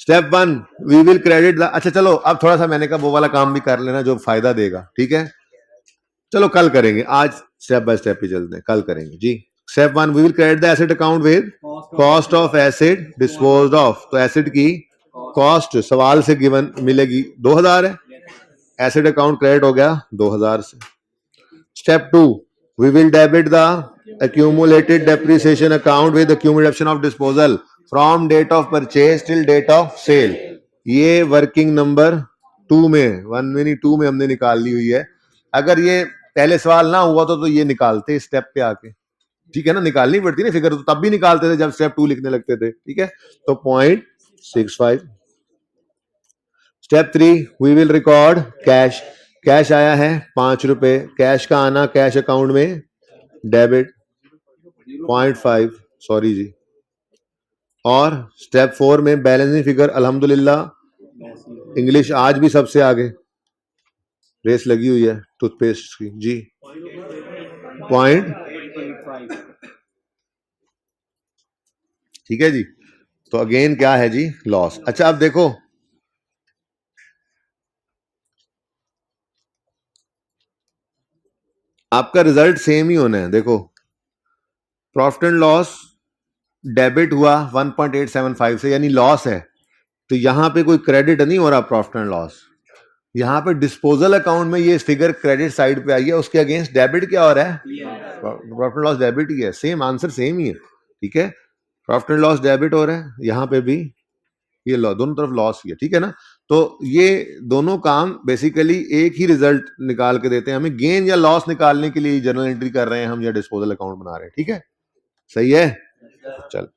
Speaker 1: step 1, we will credit the, अच्छा चलो अब थोड़ा सा मैंने कहा वो वाला काम भी कर लेना जो फायदा देगा, ठीक है। चलो कल करेंगे, आज स्टेप बाय स्टेप ही चलते हैं, कल करेंगे जी। Step 1 we will credit the asset account with cost of asset disposed off. तो एसिड की कॉस्ट सवाल से गिवन मिलेगी 2000 है, एसिड अकाउंट क्रेडिट हो गया 2000 से। Step 2 we will debit the accumulated depreciation account with accumulation of disposal from date of purchase till date of sale। ये वर्किंग नंबर 2 में 1 में नहीं 2 में हमने निकाल ली हुई है। अगर ये पहले सवाल ना हुआ तो ये निकालते स्टेप पे आके, ठीक है ना, निकालनी पड़ती ना फिगर, तो तब भी निकालते थे जब स्टेप 2 लिखने लगते थे, ठीक है। तो 0.65। Step 3 we will record cash. Cash आया है 5 रुपए, कैश का आना कैश अकाउंट में डेबिट 0.5, सॉरी जी। और स्टेप 4 में बैलेंसिंग फिगर अल्हम्दुलिल्लाह इंग्लिश आज भी सबसे आगे, रेस लगी हुई है टूथपेस्ट की जी। पॉइंट, ठीक है जी। तो अगेन क्या है जी, लॉस। अच्छा अब देखो आपका रिजल्ट सेम ही होना है। देखो प्रॉफिट एंड लॉस डेबिट हुआ 1.875 से, यानी लॉस है, तो यहां पे कोई क्रेडिट नहीं हो रहा प्रॉफिट एंड लॉस। यहां पे डिस्पोजल अकाउंट में ये फिगर क्रेडिट साइड पे आई है, उसके अगेंस्ट डेबिट क्या हो रहा है, प्रॉफिट एंड लॉस डेबिट ही है। सेम आंसर सेम ही है, ठीक है। प्रॉफिट एंड लॉस डेबिट हो रहा है, यहां पे भी ये दोनों तरफ लॉस ही है, ठीक है ना। तो ये दोनों काम बेसिकली एक ही रिजल्ट निकाल के देते हैं हमें। गेन या लॉस निकालने के लिए जर्नल एंट्री कर रहे हैं हम या डिस्पोजल अकाउंट बना रहे हैं, ठीक है, सही है। चल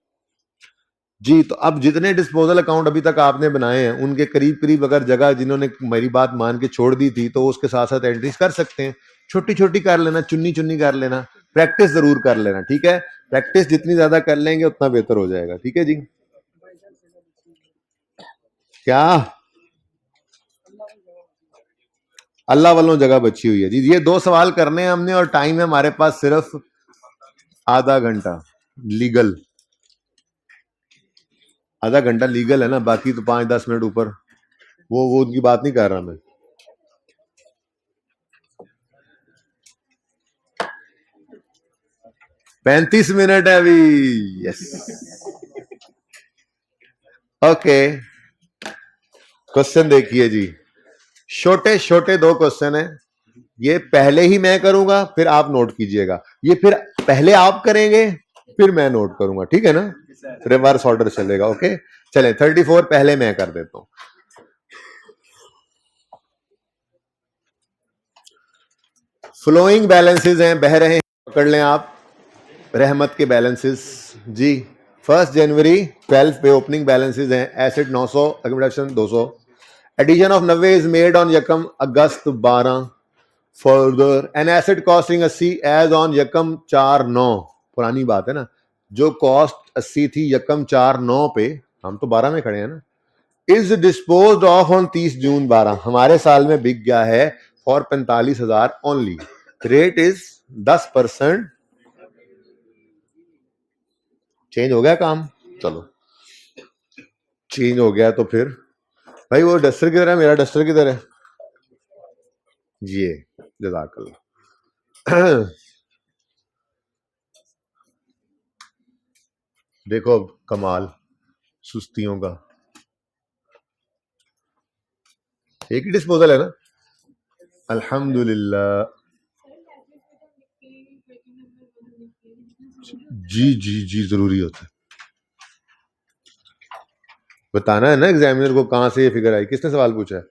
Speaker 1: जी, तो अब जितने डिस्पोजल अकाउंट अभी तक आपने बनाए हैं उनके करीब करीब अगर जगह जिन्होंने मेरी बात मान के छोड़ दी थी तो उसके साथ साथ एंट्रीज कर सकते हैं। छोटी छोटी कर लेना, चुन्नी चुन्नी कर लेना, प्रैक्टिस जरूर कर लेना, ठीक है। प्रैक्टिस जितनी ज्यादा कर लेंगे उतना बेहतर हो जाएगा, ठीक है जी। क्या अल्लाह वालों जगह बची हुई है जी। ये 2 सवाल करने हैं हमने और टाइम है हमारे पास सिर्फ आधा घंटा। लीगल आधा घंटा लीगल है ना, बाकी तो 5-10 मिनट ऊपर वो उनकी बात नहीं कर रहा मैं। पैंतीस मिनट है अभी, यस। ओके, क्वेश्चन देखिए जी, छोटे छोटे 2 क्वेश्चन है। ये पहले ही मैं करूंगा फिर आप नोट कीजिएगा, ये फिर पहले आप करेंगे फिर मैं नोट करूंगा, ठीक है ना, रिवर्स ऑर्डर चलेगा। ओके चले 34 पहले मैं कर देता हूं। फ्लोइंग बैलेंसेस हैं, बह रहे हैं, पकड़ लें आप रहमत के बैलेंसेस जी। 1 जनवरी 12 पे ओपनिंग बैलेंसेस हैं, asset 900, accommodation 200। Addition of 90 is made on यकम अगस्त 12। Further an asset costing 80 as on यकम 4/9, पुरानी बात है ना, जो कॉस्ट 80 थी यकम 4/9 पे, हम तो 12 में खड़े हैं ना, इज डिस्पोज्ड ऑफ ऑन 30 जून 12, हमारे साल में बिक गया है for 45,000 only. Rate is 10%। Change हो गया काम, चलो चेंज हो गया तो फिर भाई वो डस्टर किधर है, मेरा डस्टर किधर है, ये जज़ाकल्लाह। देखो अब कमाल सुस्तियों का, एक ही डिस्पोजल है ना, अल्हम्दुलिल्लाह। जी जी जी जरूरी होता है, बताना है ना एग्जामिनर को कहां से ये फिगर आई, किसने सवाल पूछा है।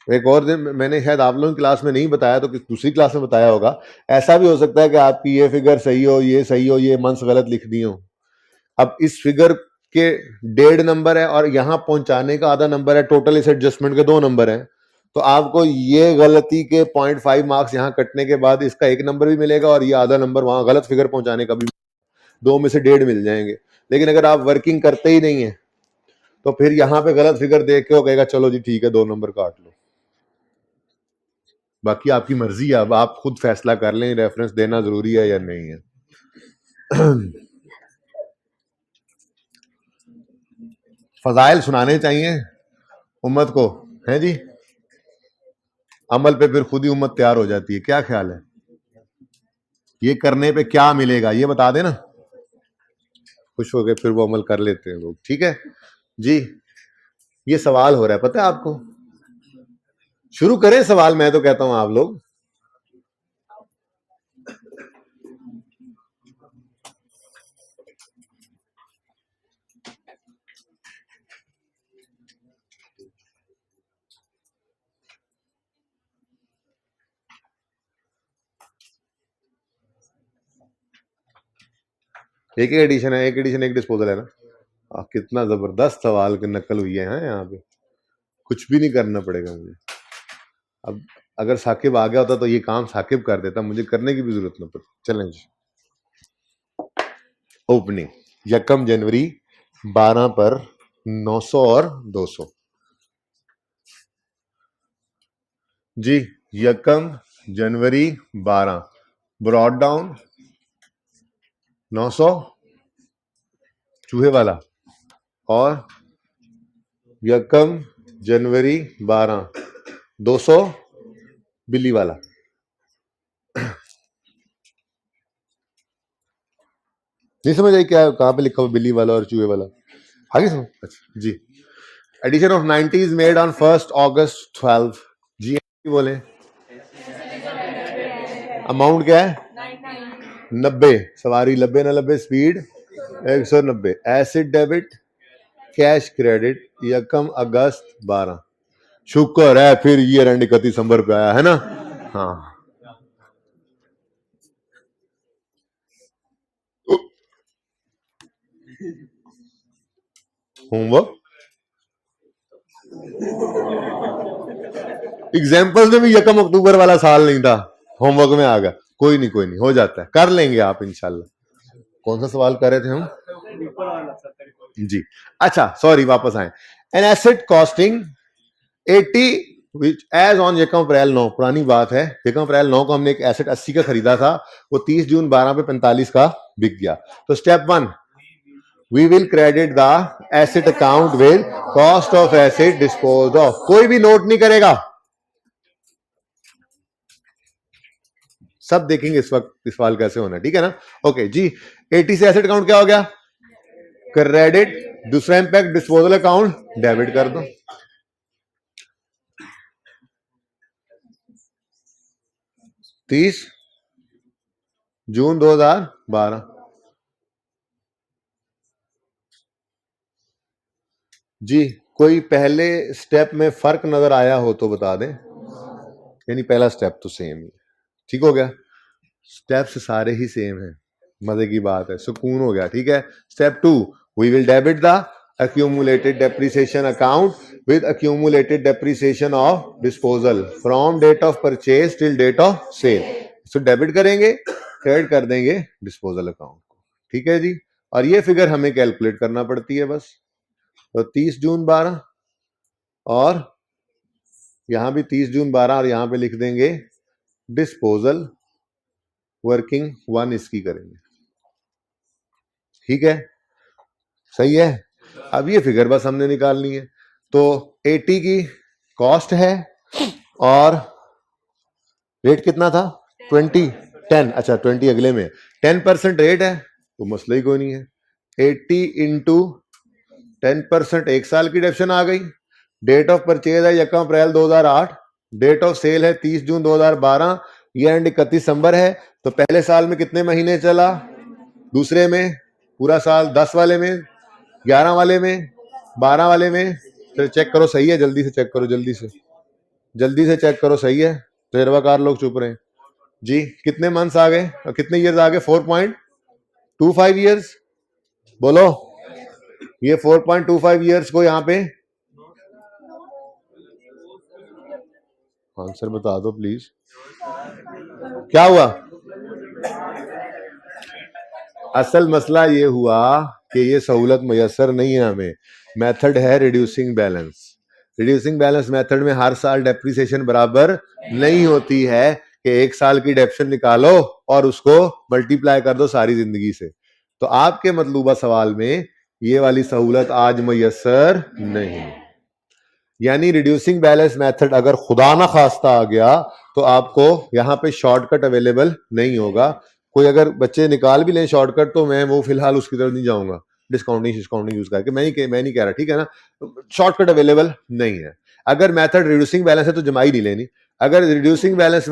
Speaker 1: एक और दिन मैंने शायद आप लोगों की क्लास में नहीं बताया तो दूसरी क्लास में बताया होगा। ऐसा भी हो सकता है कि आपकी ये फिगर सही हो, ये सही हो, ये मंथ्स गलत लिख दी हो। अब इस फिगर के 1.5 नंबर है और यहां पहुंचाने का आधा नंबर है, टोटल इस एडजस्टमेंट के 2 नंबर हैं, तो आपको ये गलती के 0.5 मार्क्स यहां कटने के बाद इसका 1 नंबर भी मिलेगा और ये आधा नंबर वहां गलत फिगर पहुंचाने का भी, 2 में से 1.5 मिल जाएंगे। लेकिन अगर आप वर्किंग करते ही नहीं है तो फिर यहां पे गलत फिगर देख के वो कहेगा चलो जी ठीक है 2 नंबर काट लो। बाकी आपकी मर्जी है, अब आप खुद फैसला कर लें रेफरेंस देना जरूरी है या नहीं है। फजाइल सुनाने चाहिए उम्मत को, है जी, अमल पे फिर खुद ही उम्मत तैयार हो जाती है। क्या ख्याल है, ये करने पे क्या मिलेगा ये बता देना, खुश हो गए, फिर वो अमल कर लेते हैं लोग। ठीक है जी, ये सवाल हो रहा है, पता है आपको? शुरू करें सवाल, मैं तो कहता हूं आप लोग। एक एडिशन है, एक एडिशन एक डिस्पोजल है ना। कितना जबरदस्त सवाल की नकल हुई है यहाँ पे, कुछ भी नहीं करना पड़ेगा मुझे। अब अगर साकिब आ गया होता तो ये काम साकिब कर देता, मुझे करने की भी जरूरत न पड़ती। चलें जी, ओपनिंग 1 जनवरी 12 पर 900 और 200 जी। 1 जनवरी 12 ब्रॉड डाउन 900 चूहे वाला, और 1 जनवरी 12 200 बिल्ली वाला। नहीं समझ आई क्या, कहां पे लिखा हुआ बिल्ली वाला और चूहे वाला? आगे समझ। अच्छा जी। एडिशन ऑफ 90 मेड ऑन 1 अगस्त 12 जी। बोले अमाउंट क्या है? 90। सवारी 90 ना 90, speed 190। Acid debit cash credit 1 अगस्त 12। शुक्र है फिर ईयर एंड 31 दिसंबर पे आया है ना। हाँ, होमवर्क एग्जाम्पल में भी 1 अक्टूबर वाला साल नहीं था, होमवर्क में आ गया। कोई नहीं कोई नहीं, हो जाता है, कर लेंगे आप इंशाल्लाह। कौन सा सवाल कर रहे थे हम जी? अच्छा सॉरी, वापस आए। An asset costing 80 which as on 1 April 9, पुरानी बात है, 1 अप्रैल 9 को हमने एक एसेट 80 का खरीदा था, वो 30 जून 12 पे 45 का बिक गया। तो step 1, we will credit the asset account with cost of asset dispose of. कोई भी नोट नहीं करेगा, सब देखेंगे इस वक्त इस सवाल कैसे होना है, ठीक है ना। ओके जी, 80 से एसेट अकाउंट क्या हो गया? क्रेडिट। दूसरा इंपैक्ट डिस्पोजल अकाउंट डेबिट कर दो। तीस जून 2012 जी। कोई पहले स्टेप में फर्क नजर आया हो तो बता दें, यानी पहला स्टेप तो सेम ही, ठीक हो गया। स्टेप्स सारे ही सेम है, मजे की बात है, सुकून हो गया, ठीक है। Step 2, we will debit the accumulated depreciation account with accumulated depreciation of disposal from date of purchase till date of sale। so debit करेंगे, क्रेडिट कर देंगे डिस्पोजल अकाउंट को, ठीक है जी। और ये फिगर हमें कैलकुलेट करना पड़ती है बस। तो 30 जून 12 और यहां भी 30 जून 12 और यहां पे लिख देंगे डिस्पोजल वर्किंग 1 इसकी करेंगे, ठीक है, सही है। अब ये फिगर बस हमने निकालनी है। तो 80 की कॉस्ट है और रेट कितना था? 20 10, अच्छा 20 अगले में 10% रेट है, तो मसला ही कोई नहीं है। 80 इंटू 10%, 1 साल की डेप्शन आ गई। डेट ऑफ परचेज है 1 अप्रैल 2008, डेट ऑफ सेल है 30 जून 2012, ये एंड 31 दिसंबर है। तो पहले साल में कितने महीने चला? दूसरे में पूरा साल, 10 वाले में, 11 वाले में, 12 वाले में। फिर चेक करो सही है, जल्दी से चेक करो, जल्दी से चेक करो सही है। तजर्बाकार लोग चुप रहे जी। कितने मंथ्स आ गए और कितने ईयर्स आ गए? 4.25 ईयर्स। बोलो, ये 4.25 ईयर्स को यहाँ पे आंसर बता दो प्लीज, क्या हुआ? असल मसला ये हुआ कि ये सहूलत मयसर नहीं है हमें। मेथड है reducing balance. Reducing balance method में हर साल डेप्रिसिएशन बराबर नहीं होती है कि 1 साल की डेप्शन निकालो और उसको मल्टीप्लाई कर दो सारी जिंदगी से। तो आपके मतलूबा सवाल में ये वाली सहूलत आज मयसर नहीं। यानी रिड्यूसिंग बैलेंस मेथड अगर खुदा ना खास्ता आ गया तो आपको यहां पे शॉर्टकट अवेलेबल नहीं होगा। कोई अगर बच्चे निकाल भी लें शॉर्टकट तो मैं वो फिलहाल उसकी तरफ नहीं जाऊंगा डिस्काउंटिंग यूज करके। मैं नहीं कह रहा, ठीक है ना, शॉर्टकट अवेलेबल नहीं है। अगर मेथड रिड्यूसिंग बैलेंस है तो जमाई नहीं लेनी। अगर रिड्यूसिंग बैलेंस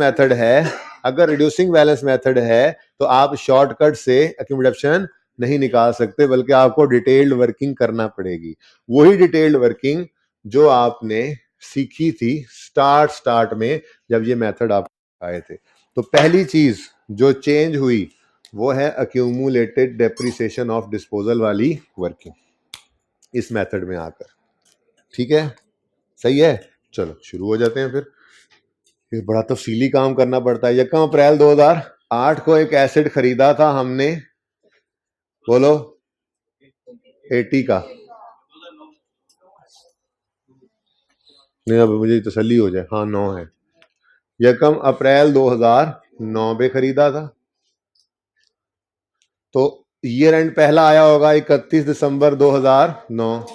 Speaker 1: मेथड है तो आप शॉर्टकट से एक्यूमुलेशन नहीं निकाल सकते, बल्कि आपको डिटेल्ड वर्किंग करना पड़ेगी। वही डिटेल्ड वर्किंग जो आपने सीखी थी स्टार्ट में जब ये मेथड आप आए थे। तो पहली चीज जो चेंज हुई वो है अक्यूमुलेटेड डेप्रिसिएशन ऑफ डिस्पोजल वाली वर्किंग इस मेथड में आकर। ठीक है, सही है। चलो शुरू हो जाते हैं फिर। ये बड़ा तफसीली काम करना पड़ता है। 1 अप्रैल 2008 को एक एसिड खरीदा था हमने, बोलो 80 का। नहीं, अब मुझे तसल्ली हो जाए, हाँ 9 है। 1 अप्रैल 2009 पे खरीदा था, तो ईयर एंड पहला आया होगा 31 दिसंबर 2009।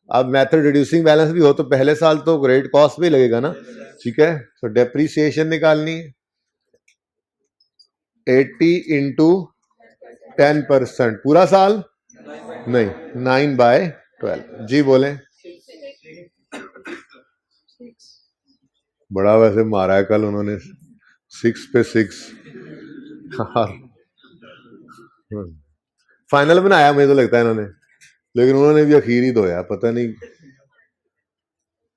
Speaker 1: अब मेथड रिड्यूसिंग बैलेंस भी हो तो पहले साल तो ग्रेड कॉस्ट भी लगेगा ना, ठीक है। तो डेप्रीसिएशन निकालनी है 80 इंटू 10%, पूरा साल नहीं, 9/12। जी बोले। बड़ा वैसे मारा है कल उन्होंने, 6 पे 6। फाइनल बनाया मुझे तो लगता है इन्होंने, लेकिन उन्होंने भी अखीर ही धोया, पता नहीं।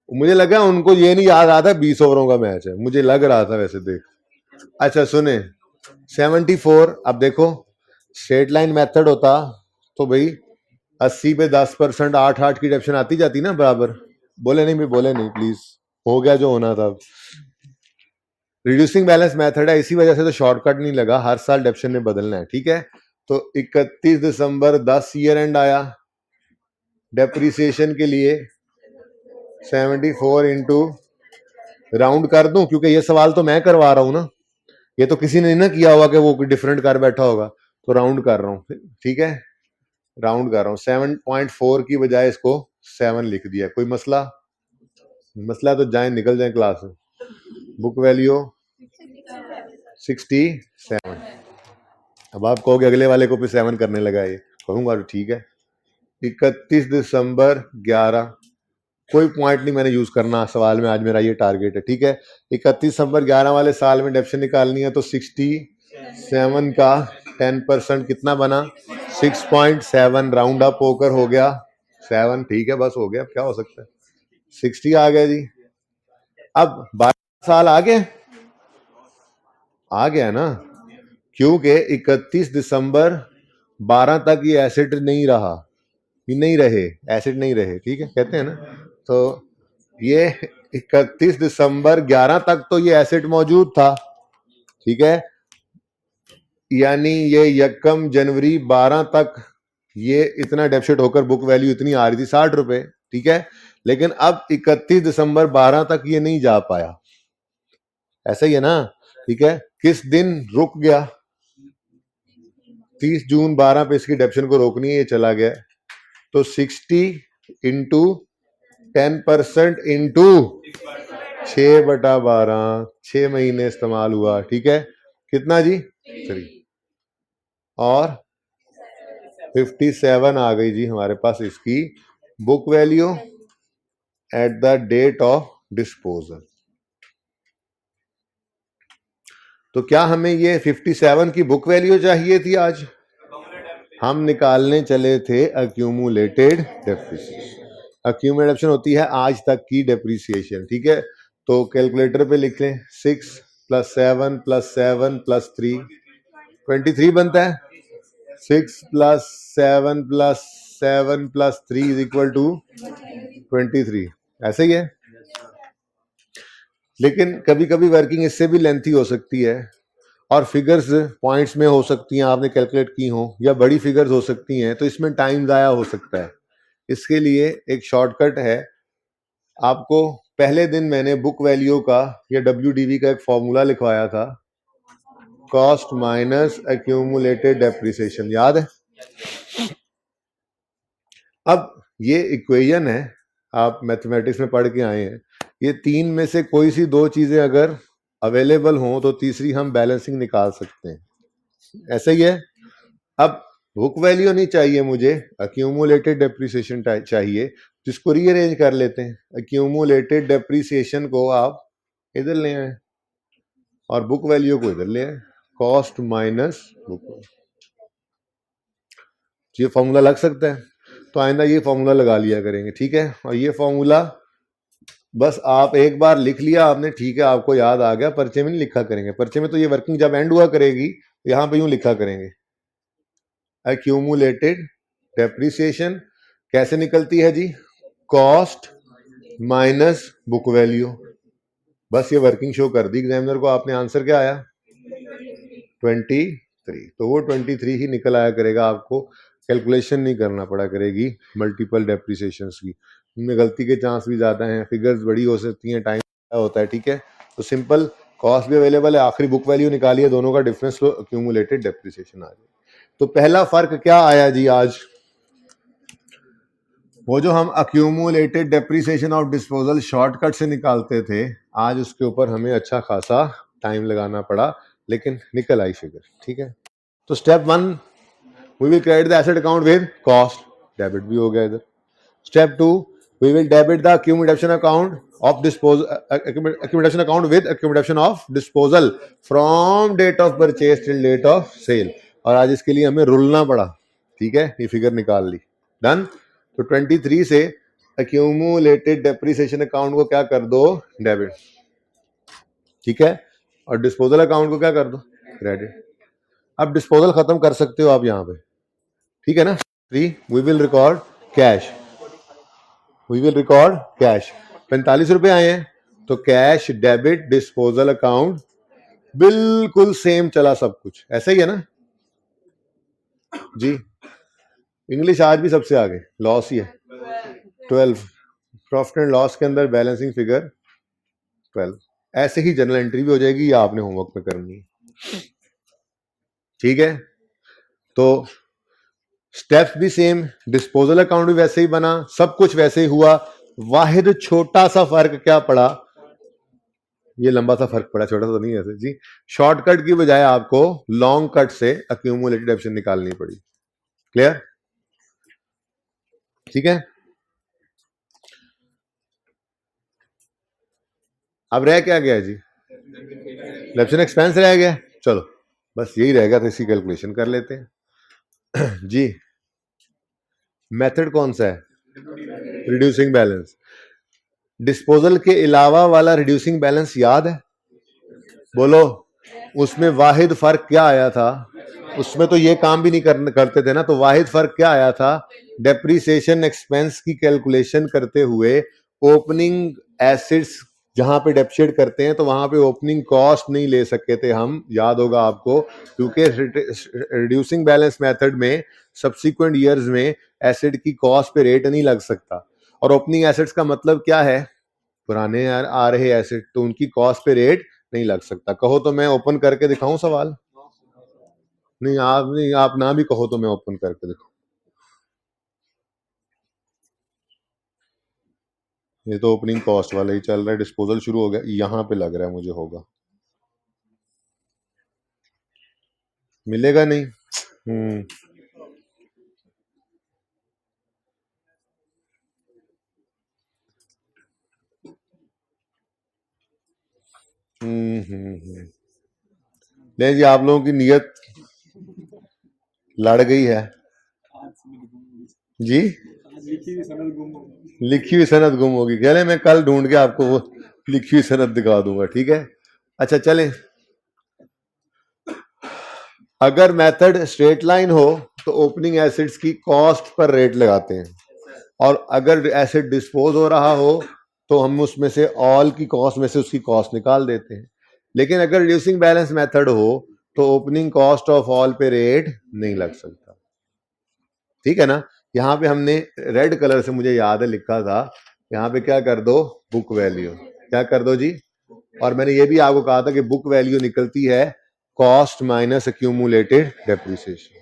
Speaker 1: मुझे लगा उनको ये नहीं याद आता 20 ओवरों का मैच है, मुझे लग रहा था वैसे देख। अच्छा सुने, 74। अब देखो स्ट्रेट लाइन मेथड होता तो भाई 80 पे 10%, 8 की डेप्शन आती जाती ना बराबर। बोले नहीं, प्लीज, हो गया जो होना था। रिड्यूसिंग बैलेंस मेथड है, इसी वजह से तो शॉर्टकट नहीं लगा, हर साल डेप्शन में बदलना है, ठीक है। तो 31 दिसंबर 10 ईयर एंड आया, डेप्रीसिएशन के लिए 74 इंटू, राउंड कर दूं क्योंकि ये सवाल तो मैं करवा रहा हूं ना, ये तो किसी ने ना किया होगा कि वो डिफरेंट कर बैठा होगा, तो राउंड कर रहा हूं, ठीक है, राउंड कर रहा हूं। 7.4 की बजाय इसको 7 लिख दिया। कोई मसला तो जाए, निकल जाए क्लास में। Book value 67। अब आप कहोगे अगले वाले को भी 7 करने लगा, ये कहूंगा तो ठीक है। 31 दिसंबर 11, कोई पॉइंट नहीं मैंने यूज करना सवाल में, आज मेरा ये टारगेट है, ठीक है। 31 दिसंबर 11 वाले साल में डेप्शन निकालनी है, तो 67 का 10% कितना बना, 6.7। राउंड अप होकर हो गया 7, ठीक है, बस हो गया, क्या हो सकता है, 60 आ गया जी। अब 12 साल आ गया ना, क्योंकि 31 दिसंबर 12 तक ये एसिड नहीं रहा, एसिड नहीं रहे, ठीक है, कहते हैं ना। तो ये 31 दिसंबर 11 तक तो ये एसिड मौजूद था, ठीक है, यानी ये 1 जनवरी 12 तक ये इतना डेफिसिट होकर बुक वैल्यू इतनी आ रही थी 60 रुपए, ठीक है। लेकिन अब 31 दिसंबर 12 तक ये नहीं जा पाया, ऐसा ही है ना, ठीक है। किस दिन रुक गया, 30 जून 12 पे इसकी डेप्शन को रोकनी है, ये चला गया। तो 60 इंटू 10% इंटू 6/12, 6 महीने इस्तेमाल हुआ, ठीक है, कितना जी 3, और 57 आ गई जी हमारे पास इसकी book value at the date of disposal. तो क्या हमें ये 57 की बुक वैल्यू चाहिए थी आज? हम निकालने चले थे अक्यूमुलेटेड डेप्रिसिएशन। अक्यूमुलेशन होती है आज तक की डेप्रिसिएशन, ठीक है। तो कैलकुलेटर पे लिख लें, 6 + 7 + 7 + 3, 23 बनता है। 6 + 7 + 7 + 3 = 23, ऐसे ही है। लेकिन कभी कभी वर्किंग इससे भी लेंथी हो सकती है, और फिगर्स पॉइंट्स में हो सकती हैं, आपने कैलकुलेट की हो, या बड़ी फिगर्स हो सकती हैं, तो इसमें टाइम ज़ाया हो सकता है। इसके लिए एक शॉर्टकट है, आपको पहले दिन मैंने बुक वैल्यू का या WDV का एक फॉर्मूला लिखवाया था, कॉस्ट माइनस एक्यूमुलेटेड डेप्रिसिएशन, याद है? अब ये इक्वेशन है, आप मैथमेटिक्स में पढ़ के आए हैं, ये 3 में से कोई सी 2 चीजें अगर अवेलेबल हो तो तीसरी हम बैलेंसिंग निकाल सकते हैं, ऐसा ही है। अब बुक वैल्यू नहीं चाहिए मुझे, अक्यूमुलेटेड डेप्रिसिएशन चाहिए, जिसको रीअरेंज कर लेते हैं। अक्यूमुलेटेड डेप्रिसिएशन को आप इधर ले आए और बुक वैल्यू को इधर ले आए, कॉस्ट माइनस बुक। ये फॉर्मूला लग सकता है, तो आइंदा ये फॉर्मूला लगा लिया करेंगे, ठीक है। और ये फॉर्मूला बस आप एक बार लिख लिया आपने, ठीक है, आपको याद आ गया, पर्चे में नहीं लिखा करेंगे। पर्चे में तो ये वर्किंग जब एंड हुआ करेगी, यहां पे यूं लिखा करेंगे एक्यूमुलेटेड डेप्रिसिएशन कैसे निकलती है जी, कॉस्ट माइनस बुक वैल्यू। बस ये वर्किंग शो कर दी एग्जामिनर को, आपने आंसर क्या आया 23, तो वो 23 ही निकल आया करेगा, आपको कैलकुलेशन नहीं करना पड़ा करेगी मल्टीपल डेप्रिसिएशंस की। इनमें गलती के चांस भी ज़्यादा हैं, फिगर्स बड़ी हो सकती हैं, टाइम होता है, ठीक है। तो सिंपल कॉस्ट भी अवेलेबल है, आखिरी बुक वैल्यू निकालिए, दोनों का डिफरेंस लो, अक्यूमुलेटेड डेप्रिसिएशन आ जाए। तो पहला फर्क क्या आया जी आज, वो जो हम accumulated depreciation of disposal shortcut से निकालते थे, आज उसके ऊपर हमें अच्छा खासा टाइम लगाना पड़ा, लेकिन निकल आई फिगर, ठीक है। तो step 1 we will credit the asset account with cost, debit भी हो गया इधर। Step 2 we will debit the accumulation account of disposal, accumulation account with accumulation of disposal from date of purchase till date of sale. और आज इसके लिए हमें रुलना पड़ा, ठीक है, ये फिगर निकाल ली, डन। तो 23 से अक्यूमुलेटेड डेप्रिसिएशन अकाउंट को क्या कर दो, डेबिट, ठीक है, और डिस्पोजल अकाउंट को क्या कर दो, क्रेडिट। अब डिस्पोजल खत्म कर सकते हो आप यहां पे, ठीक है ना। 3 we will record cash, we will record cash, 45 रुपए आए हैं, तो कैश डेबिट डिस्पोजल अकाउंट बिल्कुल सेम चला सब कुछ, ऐसा ही है ना जी। इंग्लिश आज भी सबसे आगे, लॉस ही है 12, प्रॉफिट एंड लॉस के अंदर बैलेंसिंग फिगर 12, ऐसे ही जनरल एंट्री भी हो जाएगी, या आपने होमवर्क में करनी है, ठीक है। तो स्टेप्स भी सेम, डिस्पोजल अकाउंट भी वैसे ही बना, सब कुछ वैसे ही हुआ, वाहिद छोटा सा फर्क क्या पड़ा, ये लंबा सा फर्क पड़ा, छोटा सा नहीं है जी, शॉर्टकट की बजाय आपको लॉन्ग कट से अक्यूमुलेटेड ऑप्शन निकालनी पड़ी, क्लियर, ठीक है। अब रह क्या गया जी, लेफ्ट एक्सपेंस रह गया, चलो बस यही रहेगा, तो इसकी कैलकुलेशन कर लेते हैं जी। मेथड कौन सा है, रिड्यूसिंग बैलेंस। डिस्पोजल के अलावा वाला रिड्यूसिंग बैलेंस याद है, बोलो, उसमें वाहिद फर्क क्या आया था, उसमें तो ये काम भी नहीं करते थे ना, तो वाहिद फर्क क्या आया था, डेप्रिसिएशन एक्सपेंस की कैलकुलेशन करते हुए ओपनिंग एसिड्स जहां पे डेप्रिशिएट करते हैं, तो वहां पे ओपनिंग कॉस्ट नहीं ले सके थे हम, याद होगा आपको, क्योंकि रिड्यूसिंग बैलेंस मेथड में सब्सिक्वेंट ईयर्स में एसिड की कॉस्ट पे रेट नहीं लग सकता, और ओपनिंग एसिड्स का मतलब क्या है, पुराने आ रहे एसिड, तो उनकी कॉस्ट पे रेट नहीं लग सकता। कहो तो मैं ओपन करके दिखाऊं सवाल, नहीं आप ना भी कहो तो मैं ओपन करके दिखाऊं, ये तो ओपनिंग कॉस्ट वाला ही चल रहा है, डिस्पोजल शुरू हो गया, यहां पे लग रहा है मुझे होगा, मिलेगा नहीं, नहीं जी, आप लोगों की नीयत लड़ गई है जी, लिखी हुई सनद गुम होगी, कह रहे मैं कल ढूंढ के आपको वो लिखी हुई सनद दिखा दूंगा, ठीक है। अच्छा चलें, अगर मेथड स्ट्रेट लाइन हो तो ओपनिंग एसिड्स की कॉस्ट पर रेट लगाते हैं, और अगर एसिड डिस्पोज हो रहा हो तो हम उसमें से ऑल की कॉस्ट में से उसकी कॉस्ट निकाल देते हैं। लेकिन अगर रिड्यूसिंग बैलेंस मेथड हो तो ओपनिंग कॉस्ट ऑफ ऑल पे रेट नहीं लग सकता, ठीक है ना। यहाँ पे हमने रेड कलर से, मुझे याद है लिखा था, यहाँ पे क्या कर दो, बुक वैल्यू, क्या कर दो जी, और मैंने ये भी आपको कहा था कि बुक वैल्यू निकलती है कॉस्ट माइनस अक्यूमुलेटेड डेप्रिसिएशन,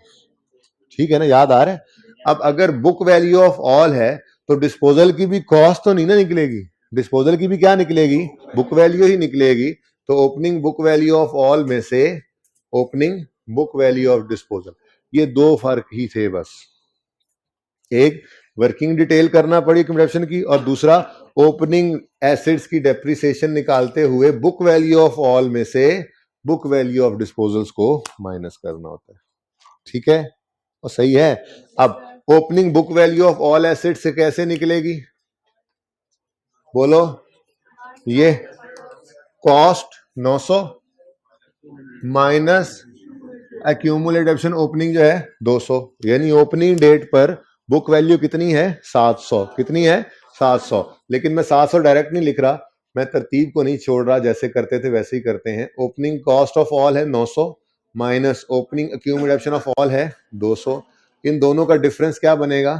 Speaker 1: ठीक है ना, याद आ रहा है। अब अगर बुक वैल्यू ऑफ ऑल है तो डिस्पोजल की भी कॉस्ट तो नहीं ना निकलेगी, डिस्पोजल की भी क्या निकलेगी, बुक वैल्यू ही निकलेगी, तो opening book value of all में से opening book value of disposal, ये दो फर्क ही थे बस। एक वर्किंग डिटेल करना पड़ी कंप्रेशन की, और दूसरा ओपनिंग एसिड्स की डेप्रिसिएशन निकालते हुए बुक वैल्यू ऑफ ऑल में से बुक वैल्यू ऑफ डिस्पोजल्स को माइनस करना होता है। ठीक है, और सही है। अब opening book value of all acids से कैसे निकलेगी, बोलो? ये cost 900 minus accumulated option opening जो है 200, यानी ओपनिंग डेट पर बुक वैल्यू कितनी है 700। कितनी है 700। लेकिन मैं 700 डायरेक्ट नहीं लिख रहा, मैं तरतीब को नहीं छोड़ रहा, जैसे करते थे वैसे ही करते हैं। ओपनिंग कॉस्ट ऑफ ऑल है 900 minus opening accumulation of all है 200। इन दोनों का डिफरेंस क्या बनेगा,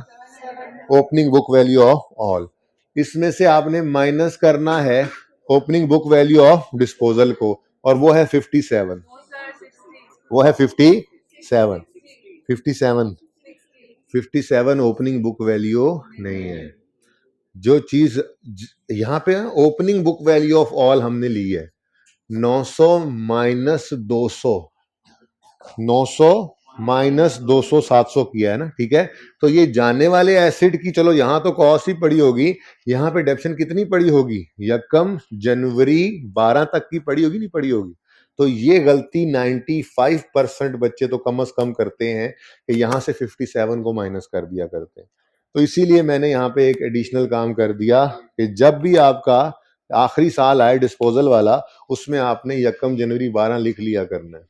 Speaker 1: opening book value of all. इसमें से आपने माइनस करना है opening book value of disposal को, और वो है 57। वो है 57। 57 ओपनिंग बुक वैल्यू नहीं है। जो चीज यहां पे opening book value of all हमने ली है 900 माइनस 200, 900 माइनस 200 700 किया है ना, ठीक है। तो ये जाने वाले एसिड की, चलो यहां तो कॉस्ट ही पड़ी होगी, यहां पे डेप्शन कितनी पड़ी होगी, यकम जनवरी 12 तक की पड़ी होगी, नहीं पड़ी होगी। तो ये गलती 95% बच्चे तो कम से कम करते हैं कि यहां से 57 को माइनस कर दिया करते हैं। तो इसीलिए मैंने यहाँ पे एक एडिशनल काम कर दिया कि जब भी आपका आखिरी साल आए डिस्पोजल वाला, उसमें आपने यकम जनवरी 12 लिख लिया करना है।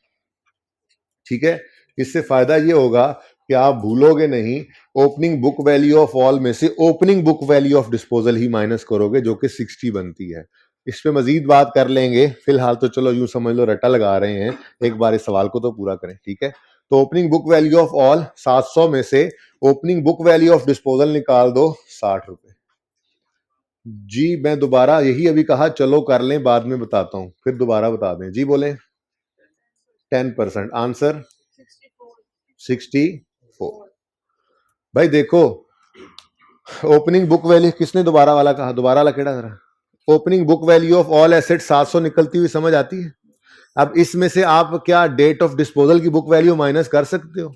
Speaker 1: ठीक है, इससे फायदा ये होगा कि आप भूलोगे नहीं। Opening book value of all में से opening book value of disposal he minus करोगे, जो कि 60 बनती है। इस पे मजीद बात कर लेंगे, फिलहाल तो चलो यूं समझ लो रट्टा लगा रहे हैं, एक बार इस सवाल को तो पूरा करें। ठीक है, तो opening book value of all 700 में से opening book value of disposal निकाल दो 60 रुपए। जी मैं दोबारा यही अभी कहा, चलो कर लें, बाद में बताता हूं, फिर दोबारा बता दें। जी बोले 10%। आंसर 64। भाई देखो, ओपनिंग बुक वैल्यू किसने दोबारा वाला कहा, दोबारा वाला केड़ा जरा, opening book value of all asset 700 निकलती हुई समझ आती है। अब इसमें से आप क्या डेट ऑफ डिस्पोजल की बुक वैल्यू माइनस कर सकते हो,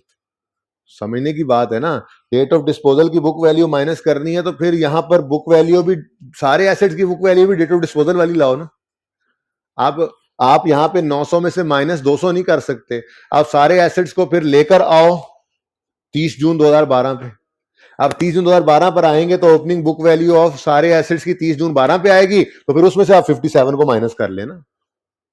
Speaker 1: समझने की बात है ना। डेट ऑफ डिस्पोजल की बुक वैल्यू माइनस करनी है तो फिर यहां पर बुक वैल्यू भी, सारे एसेट्स की बुक वैल्यू भी डेट ऑफ डिस्पोजल वाली लाओ ना। आप यहां पे 900 में से माइनस 200 नहीं कर सकते, आप सारे एसेट्स को फिर लेकर आओ 30 जून 2012 पे। अब 30 जून 2012 पर आएंगे तो ओपनिंग बुक वैल्यू ऑफ सारे एसेट्स की 30 जून 12 पे आएगी, तो फिर उसमें से आप 57 को माइनस कर लेना।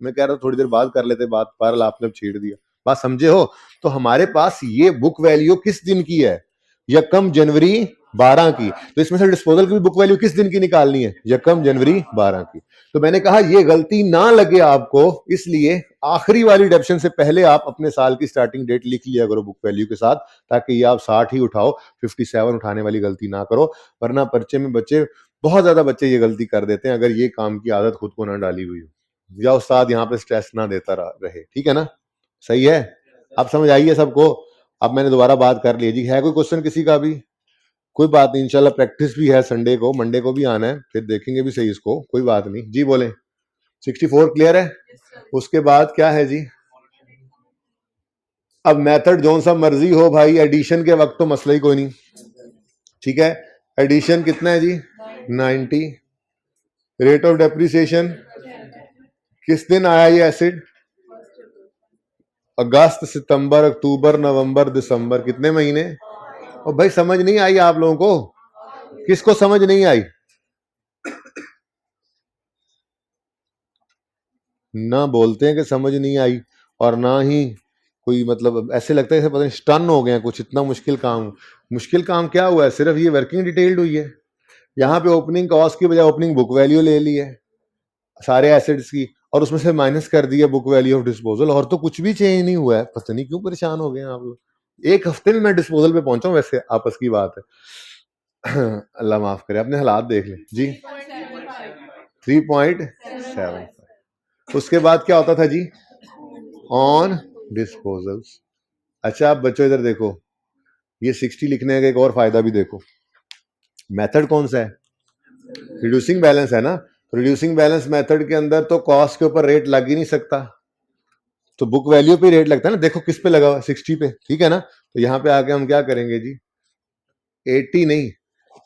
Speaker 1: मैं कह रहा हूं थोड़ी देर बाद कर लेते बात, पर आपने छेड़ दिया, बात समझे हो। तो हमारे पास ये बुक वैल्यू किस दिन की है, यकम जनवरी 12 की। तो इसमें से डिस्पोजल की भी बुक वैल्यू किस दिन की निकालनी है, यकम जनवरी 12 की। तो मैंने कहा ये गलती ना लगे आपको, इसलिए आखिरी वाली डेप्शन से पहले आप अपने साल की स्टार्टिंग डेट लिख लिया करो बुक वैल्यू के साथ, ताकि ये आप 60 ही उठाओ, 57 उठाने वाली गलती ना करो। वरना पर्चे में बच्चे, बहुत ज्यादा बच्चे ये गलती कर देते हैं, अगर ये काम की आदत खुद को ना डाली हुई हो, या उस्ताद यहाँ पे स्ट्रेस ना देता रहे। ठीक है ना, सही है। अब समझ आई है सबको। अब मैंने दोबारा बात कर ली जी, है कोई क्वेश्चन किसी का भी? कोई बात नहीं, इंशाल्लाह प्रैक्टिस भी है संडे को, मंडे को भी आना है, फिर देखेंगे भी सही इसको, कोई बात नहीं। जी बोले 64 क्लियर है। उसके बाद क्या है जी, अब मेथड जो सा मर्जी हो भाई, एडिशन के वक्त तो मसला ही कोई नहीं। ठीक है, एडिशन कितना है जी 90। रेट ऑफ डेप्रिसिएशन किस दिन आया ये एसिड, अगस्त सितंबर अक्टूबर नवंबर दिसंबर, कितने महीने। और भाई समझ नहीं आई आप लोगों को, किसको समझ नहीं आई, ना बोलते हैं कि समझ नहीं आई, और ना ही कोई मतलब ऐसे लगता है जैसे पता नहीं स्टन हो गए कुछ, इतना मुश्किल काम। मुश्किल काम क्या हुआ है, सिर्फ ये वर्किंग डिटेल्ड हुई है। यहाँ पे ओपनिंग कॉस्ट की बजाय ओपनिंग बुक वैल्यू ले ली है सारे एसेट्स की, और उसमें से माइनस कर दिया बुक वैल्यू ऑफ डिस्पोजल, और तो कुछ भी चेंज नहीं हुआ है। पता नहीं क्यों परेशान हो गए आप लोग। एक हफ्ते में मैं डिस्पोजल पे पहुंचा हूं, वैसे आपस की बात है। अल्लाह माफ करे, अपने हालात देख ले जी। 3.75। उसके बाद क्या होता था जी, ऑन डिस्पोजल्स। अच्छा आप बच्चों इधर देखो, ये 60 लिखने का एक और फायदा भी देखो। मेथड कौन सा है, रिड्यूसिंग बैलेंस है ना। रिड्यूसिंग बैलेंस मेथड के अंदर तो कॉस्ट के ऊपर रेट लग ही नहीं सकता, तो बुक वैल्यू पे रेट लगता है ना। देखो किस पे लगा हुआ, 60 पे, ठीक है ना। तो यहाँ पे आके हम क्या करेंगे जी, 80 नहीं,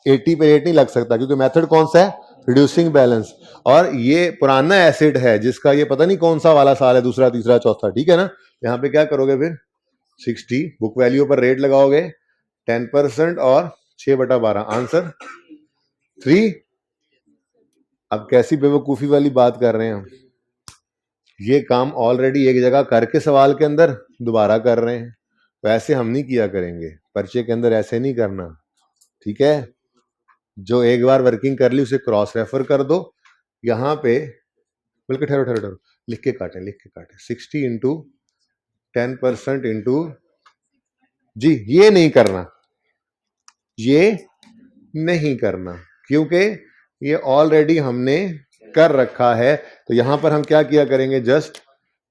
Speaker 1: 80 पे रेट नहीं लग सकता, क्योंकि मेथड कौन सा है, रिड्यूसिंग बैलेंस। और ये पुराना एसेट है जिसका ये पता नहीं कौन सा वाला साल है, दूसरा तीसरा चौथा, ठीक है ना। यहाँ पे क्या करोगे फिर, 60 बुक वैल्यू पर रेट लगाओगे 10% और 6/12, आंसर 3। अब कैसी बेवकूफी वाली बात कर रहे हैं हम, ये काम ऑलरेडी एक जगह करके सवाल के अंदर दोबारा कर रहे हैं, तो ऐसे हम नहीं किया करेंगे, पर्चे के अंदर ऐसे नहीं करना, ठीक है। जो एक बार वर्किंग कर ली उसे क्रॉस रेफर कर दो। यहाँ पे बल्कि ठहरो ठहरो ठहरो, लिख के काटें 60 इंटू 10% इंटू, जी ये नहीं करना, ये नहीं करना, क्योंकि ये ऑलरेडी हमने कर रखा है। तो यहां पर हम क्या किया करेंगे, जस्ट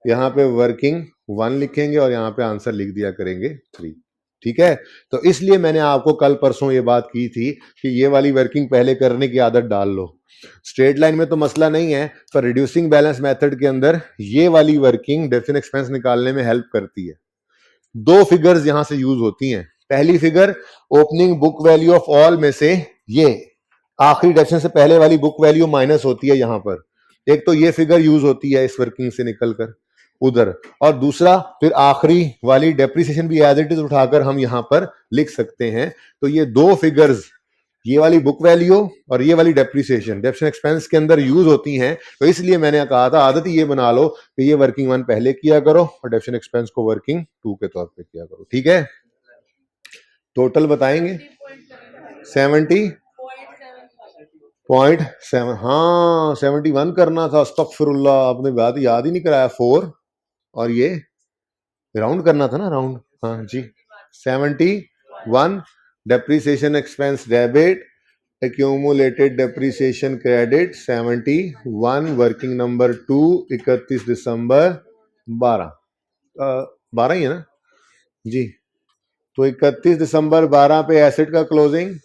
Speaker 1: यहाँ पे वर्किंग 1 लिखेंगे और यहाँ पे आंसर लिख दिया करेंगे 3, ठीक है। तो इसलिए मैंने आपको कल परसों ये बात की थी कि ये वाली वर्किंग पहले करने की आदत डाल लो। स्ट्रेट लाइन में तो मसला नहीं है, पर रिड्यूसिंग बैलेंस मेथड के अंदर ये वाली वर्किंग डेफिनेट एक्सपेंस निकालने में हेल्प करती है। 2 फिगर्स यहां से यूज होती हैं। पहली figure opening book value of all में से ये आखिरी डेफिनेशन से पहले वाली बुक वैल्यू माइनस होती है यहां पर, एक तो ये फिगर यूज होती है इस वर्किंग से निकलकर उधर, और दूसरा फिर आखिरी वाली डेप्रिसिएशन भी एज इट इज उठाकर हम यहां पर लिख सकते हैं। तो ये 2 फिगर्स, ये वाली बुक वैल्यू और ये वाली डेप्रिसिएशन डेप्रिसिएशन एक्सपेंस के अंदर यूज होती हैं। तो इसलिए मैंने कहा था आदत ये बना लो कि ये वर्किंग 1 पहले किया करो और डेप्रिसिएशन एक्सपेंस को वर्किंग 2 के तौर पे किया करो, ठीक है। टोटल बताएंगे 70.7, हाँ 71 करना था, अस्तगफिरुल्लाह, आपने बात याद ही नहीं कराया। 4 और ये राउंड करना था ना, राउंड, हाँ जी। 71 depreciation expense debit, accumulated depreciation credit 71, working number 2 31 दिसंबर 12, 12 ही है ना जी। तो 31 दिसंबर 12 पे एसेट का क्लोजिंग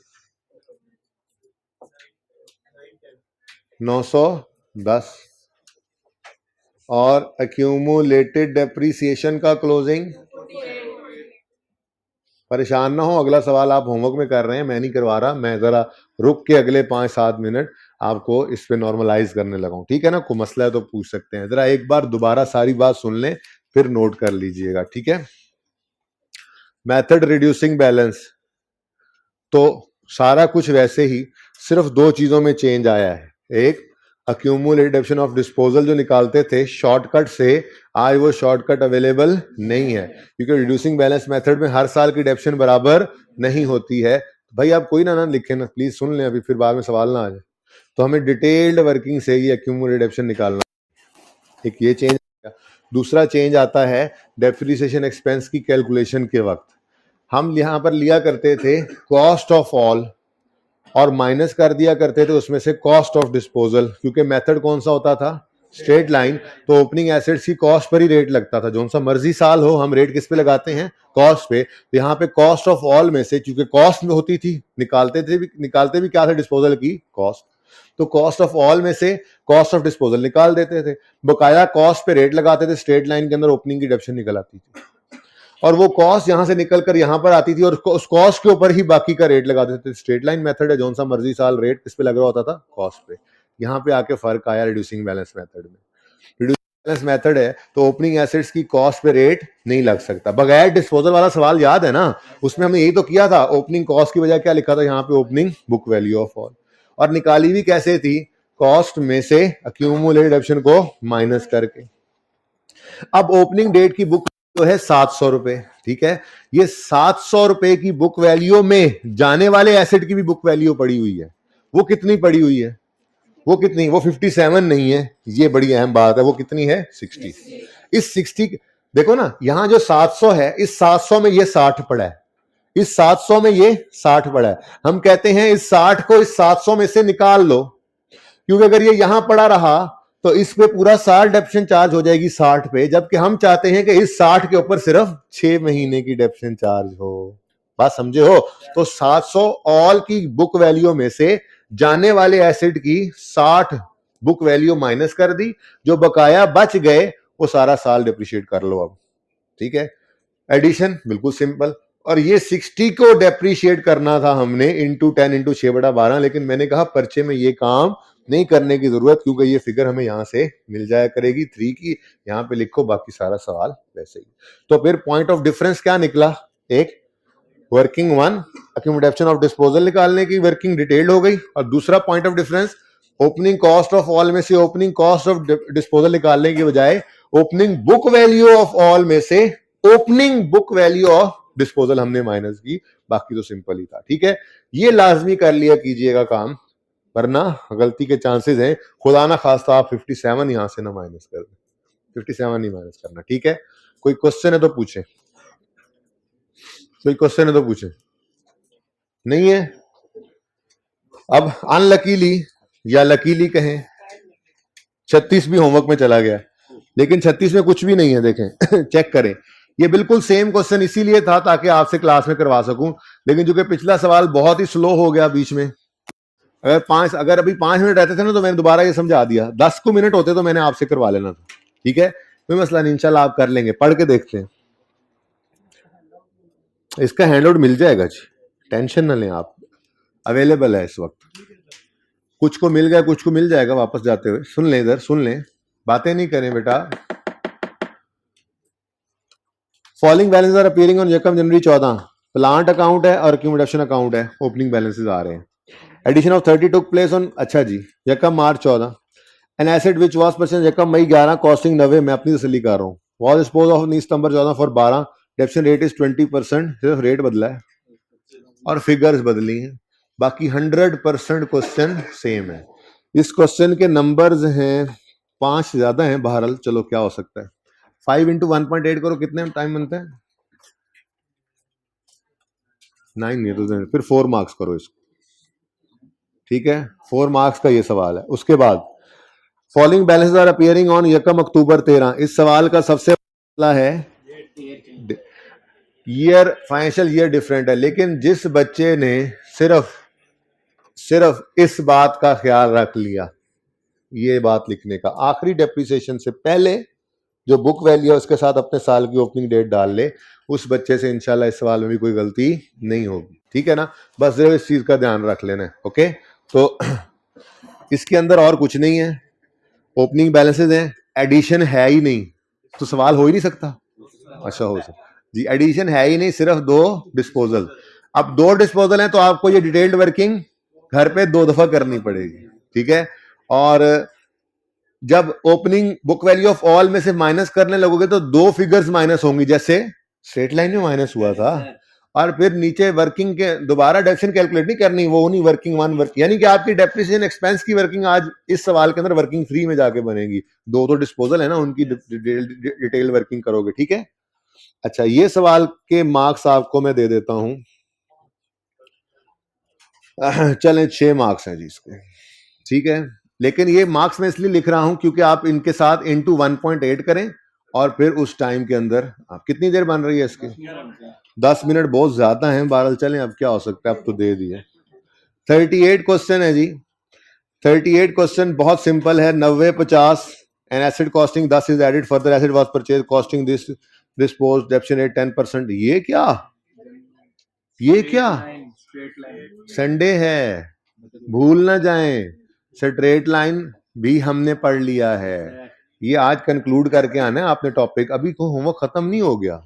Speaker 1: 910 और accumulated depreciation का क्लोजिंग, परेशान ना हो, अगला सवाल आप होमवर्क में कर रहे हैं, मैं नहीं करवा रहा, मैं जरा रुक के अगले 5-7 मिनट आपको इस पे नॉर्मलाइज करने लगा हूं, ठीक है ना। कोई मसला है तो पूछ सकते हैं, जरा एक बार दोबारा सारी बात सुन लें फिर नोट कर लीजिएगा, ठीक है। मेथड रिड्यूसिंग बैलेंस, तो सारा कुछ वैसे ही, सिर्फ 2 चीजों में चेंज आया है। एक अक्यूमुलेटेड डेप्रिसिएशन ऑफ डिस्पोजल जो निकालते थे शॉर्टकट से, आज वो शॉर्टकट अवेलेबल नहीं है, क्योंकि रिड्यूसिंग बैलेंस मेथड में हर साल की डेप्रिसिएशन बराबर नहीं होती है। भाई आप कोई ना लिखें ना, प्लीज सुन लें, अभी फिर बाद में सवाल ना आ जाए। तो हमें डिटेल्ड वर्किंग से ये अक्यूमुलेटेड डेप्रिसिएशन निकालना, एक ये चेंज। दूसरा चेंज आता है डेप्रिसिएशन एक्सपेंस की कैलकुलेशन के वक्त, हम यहां पर लिया करते थे कॉस्ट ऑफ ऑल और माइनस कर दिया करते थे उसमें से कॉस्ट ऑफ डिस्पोजल, क्योंकि मेथड कौन सा होता था, स्ट्रेट लाइन। तो ओपनिंग एसेट्स की कॉस्ट पर ही रेट लगता था, जो सा मर्जी साल हो हम रेट किस पे लगाते हैं, कॉस्ट पे। तो यहाँ पे कॉस्ट ऑफ ऑल में से, क्योंकि कॉस्ट में होती थी, निकालते भी क्या था, डिस्पोजल की कॉस्ट, तो कॉस्ट ऑफ ऑल में से कॉस्ट ऑफ डिस्पोजल निकाल देते थे, बकाया कॉस्ट पे रेट लगाते थे, स्ट्रेट लाइन के अंदर ओपनिंग की डिडक्शन निकल आती थी, और वो कॉस्ट यहां से निकलकर यहां पर आती थी, और उस कॉस्ट के ऊपर ही बाकी का रेट लगा देते थे। स्ट्रेट लाइन मेथड है, जौन सा मर्जी साल रेट किस पे लग रहा होता था, कॉस्ट पे। यहां पे आके फर्क आया रिड्यूसिंग बैलेंस मेथड में। रिड्यूसिंग बैलेंस मेथड है तो ओपनिंग एसेट्स की कॉस्ट पे रेट नहीं लग सकता। बगैर डिस्पोजल वाला सवाल याद है ना, उसमें हमने यही तो किया था, ओपनिंग कॉस्ट की बजाय क्या लिखा था यहाँ पे, opening book value of all, और निकाली भी कैसे थी, कॉस्ट में से अक्यूमुलेटेड ऑप्शन को माइनस करके। अब ओपनिंग डेट की बुक तो है 700 रुपए, ठीक है। ये 700 रुपए की बुक वैल्यू में जाने वाले एसेट की भी बुक वैल्यू पड़ी हुई है, वो कितनी पड़ी हुई है, वो कितनी, वो 57 नहीं है, ये बड़ी अहम बात है, वो कितनी है, 60। इस 60 देखो ना, यहां जो 700 है, इस 700 में ये 60 पड़ा है, इस 700 में ये 60 पड़ा है। हम कहते हैं इस 60 को इस 700 में से निकाल लो, क्योंकि अगर ये यहां पड़ा रहा तो इस पे पूरा साल डेप्रिसिएशन चार्ज हो जाएगी 60 पे, जबकि हम चाहते हैं कि इस 60 के ऊपर सिर्फ 6 महीने की डेप्रिसिएशन चार्ज हो। बात समझे हो। तो 700 ऑल की बुक वैल्यू में से जाने वाले एसेट की 60 बुक वैल्यू माइनस कर दी, जो बकाया बच गए वो सारा साल डिप्रिशिएट कर लो अब, ठीक है। एडिशन बिल्कुल सिंपल, और ये 60 को डेप्रीशिएट करना था हमने इंटू 10 इंटू 6/12, लेकिन मैंने कहा पर्चे में ये काम नहीं करने की जरूरत, क्योंकि ये फिगर हमें यहां से मिल जाया करेगी 3 की, यहां पे लिखो, बाकी सारा सवाल वैसे ही। तो फिर पॉइंट ऑफ डिफरेंस क्या निकला, एक वर्किंग 1 अक्यूमुलेशन ऑफ डिस्पोजल निकालने की वर्किंग डिटेल्ड हो गई, और दूसरा point of difference opening cost of all में से ओपनिंग कॉस्ट ऑफ डिस्पोजल निकालने की बजाय opening book value of all में से opening book value of disposal हमने माइनस की, बाकी तो सिंपल ही था, ठीक है। ये लाजमी कर लिया कीजिएगा काम, वरना गलती के चांसेस हैं, खुदा ना खास्ता आप 57 यहां से ना माइनस कर दें, 57 नहीं माइनस करना, ठीक है। कोई क्वेश्चन है तो पूछे, कोई क्वेश्चन है तो पूछे, नहीं है। अब अनलकीली या लकीली कहें, 36 भी होमवर्क में चला गया, लेकिन 36 में कुछ भी नहीं है, देखें चेक करें, ये बिल्कुल सेम क्वेश्चन इसीलिए था ताकि आपसे क्लास में करवा सकूं, लेकिन जो कि पिछला सवाल बहुत ही स्लो हो गया बीच में, अगर अभी 5 मिनट रहते थे ना तो मैंने दोबारा ये समझा दिया, 10 को मिनट होते तो मैंने आपसे करवा लेना था, ठीक है। कोई मसला नहीं, इंशाल्लाह आप कर लेंगे, पढ़ के देखते हैं, इसका हैंडआउट मिल जाएगा जी, टेंशन ना लें आप, अवेलेबल है इस वक्त, कुछ को मिल गया कुछ को मिल जाएगा वापस जाते हुए। सुन लें, इधर सुन लें, बातें नहीं करें बेटा। Following balance are appearing on यकम जनवरी 14, प्लांट अकाउंट है और अक्यूमुलेशन अकाउंट है, ओपनिंग बैलेंसेस आ रहे हैं। Addition of 30 took place on, अच्छा जी, यकम March 14, an asset which was purchase यकम मई 11, कॉस्टिंग 90, मैं अपनी तसल्ली कर रहा हूँ, was dispose of 19 September 14 for 12, डेप्शन rate is 20%, सिर्फ रेट बदला है और फिगर्स बदली हैं, बाकी 100% क्वेश्चन सेम है। इस क्वेश्चन के नंबर्स हैं 5 ज्यादा हैं, बहरहाल चलो क्या हो सकता है, 5 इंटू 1.8 करो, कितने टाइम बनता है, 9 नहीं तो फिर 4 मार्क्स करो इसको, ठीक है, 4 मार्क्स का ये सवाल है। उसके बाद following balances are appearing on यकम अक्टूबर 13, इस सवाल का सबसे पहला है ईयर, फाइनेंशियल ईयर डिफरेंट है, लेकिन जिस बच्चे ने सिर्फ इस बात का ख्याल रख लिया, ये बात लिखने का, आखिरी डेप्रिसिएशन से पहले जो बुक वैल्यू है उसके साथ अपने साल की ओपनिंग डेट डाल ले, उस बच्चे से इंशाल्लाह इस सवाल में भी कोई गलती नहीं होगी, ठीक है ना। बस जरूर इस चीज का ध्यान रख लेना है, ओके। तो इसके अंदर और कुछ नहीं है, ओपनिंग बैलेंसेस हैं, एडिशन है ही नहीं तो सवाल हो ही नहीं सकता, अच्छा हो सकता जी, एडिशन है ही नहीं, सिर्फ 2 डिस्पोजल। अब 2 डिस्पोजल हैं तो आपको ये डिटेल्ड वर्किंग घर पे 2 दफा करनी पड़ेगी, ठीक है। और जब opening book value of all में से माइनस करने लगोगे तो 2 फिगर्स माइनस होंगी, जैसे स्ट्रेट लाइन में माइनस हुआ था, और फिर नीचे वर्किंग के दोबारा डेप्रिसिएशन कैलकुलेट नहीं करनी, वो नहीं वर्किंग 1 वर्क, यानी कि आपकी डेप्रिसिएशन एक्सपेंस की वर्किंग आज इस सवाल के अंदर वर्किंग 3 में जाके बनेगी, 2 तो डिस्पोजल है ना, उनकी डिटेल वर्किंग करोगे, ठीक है। अच्छा, ये सवाल के मार्क्स आपको मैं दे देता हूं, चलें 6 मार्क्स हैं जी इसके, ठीक है। लेकिन ये मार्क्स मैं इसलिए लिख रहा हूं क्योंकि आप इनके साथ इंटू 1.8 करें और फिर उस टाइम के अंदर आप कितनी देर बन रही है इसकी, 10 मिनट बहुत ज्यादा है, 12 चलें, अब क्या हो सकता है, अब तो दे दिए। 38 क्वेश्चन है जी, 38 क्वेश्चन बहुत सिंपल है, 90-50 an asset costing 10 is added, further asset was purchase, costing this dispose, depreciation rate 10%, ये क्या, ये क्या, संडे है, भूल ना जाएं, स्ट्रेट लाइन भी हमने पढ़ लिया है, ये आज कंक्लूड करके आना है आपने टॉपिक, अभी तो होमवर्क खत्म नहीं हो गया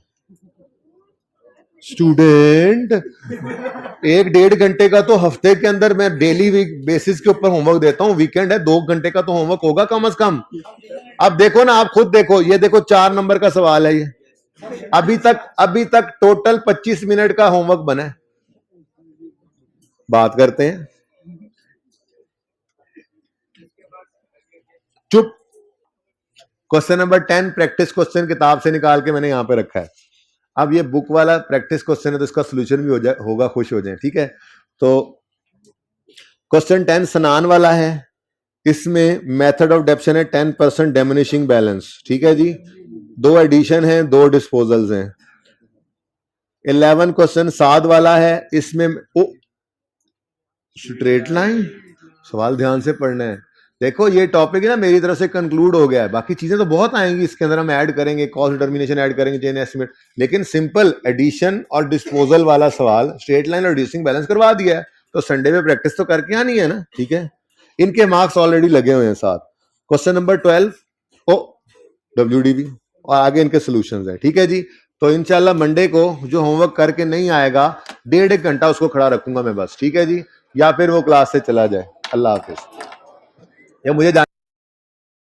Speaker 1: स्टूडेंट, 1-1.5 घंटे का तो हफ्ते के अंदर मैं डेली बेसिस के ऊपर होमवर्क देता हूं, वीकेंड है 2 घंटे का तो होमवर्क होगा कम से कम। अब देखो ना, आप खुद देखो, ये देखो 4 नंबर का सवाल है ये, अभी तक टोटल 25 मिनट का होमवर्क बना है, बात करते हैं, चुप। क्वेश्चन नंबर 10 प्रैक्टिस क्वेश्चन किताब से निकाल के मैंने यहां पे रखा है, अब ये बुक वाला प्रैक्टिस क्वेश्चन है तो इसका सॉल्यूशन भी हो जाए, होगा, खुश हो जाए, ठीक है। तो क्वेश्चन 10 स्नान वाला है, इसमें मेथड ऑफ डेप्शन है 10% डिमिनिशिंग बैलेंस, ठीक है जी, 2 एडिशन है, 2 डिस्पोजल्स हैं। 11 क्वेश्चन साद वाला है, इसमें स्ट्रेट लाइन, सवाल ध्यान से पढ़ना है, देखो ये टॉपिक ना मेरी तरफ से कंक्लूड हो गया है, बाकी चीजें तो बहुत आएंगी इसके अंदर, हम ऐड करेंगे, कॉस्ट डिटर्मिनेशन ऐड करेंगे, चेन एस्टिमेट, लेकिन सिंपल एडिशन और डिस्पोजल वाला सवाल स्ट्रेट लाइन और रिड्यूसिंग बैलेंस करवा दिया है, तो संडे में प्रैक्टिस तो करके आनी है ना, ठीक है। इनके मार्क्स ऑलरेडी लगे हुए हैं साथ। क्वेश्चन नंबर 12 ओ WDV और आगे इनके सॉल्यूशंस है, ठीक है जी। तो इंशाल्लाह मंडे को जो होमवर्क करके नहीं आएगा 1.5 घंटा उसको खड़ा रखूंगा मैं बस, ठीक है जी, या फिर वो क्लास से चला जाए। अल्लाह हाफिज। या मुझे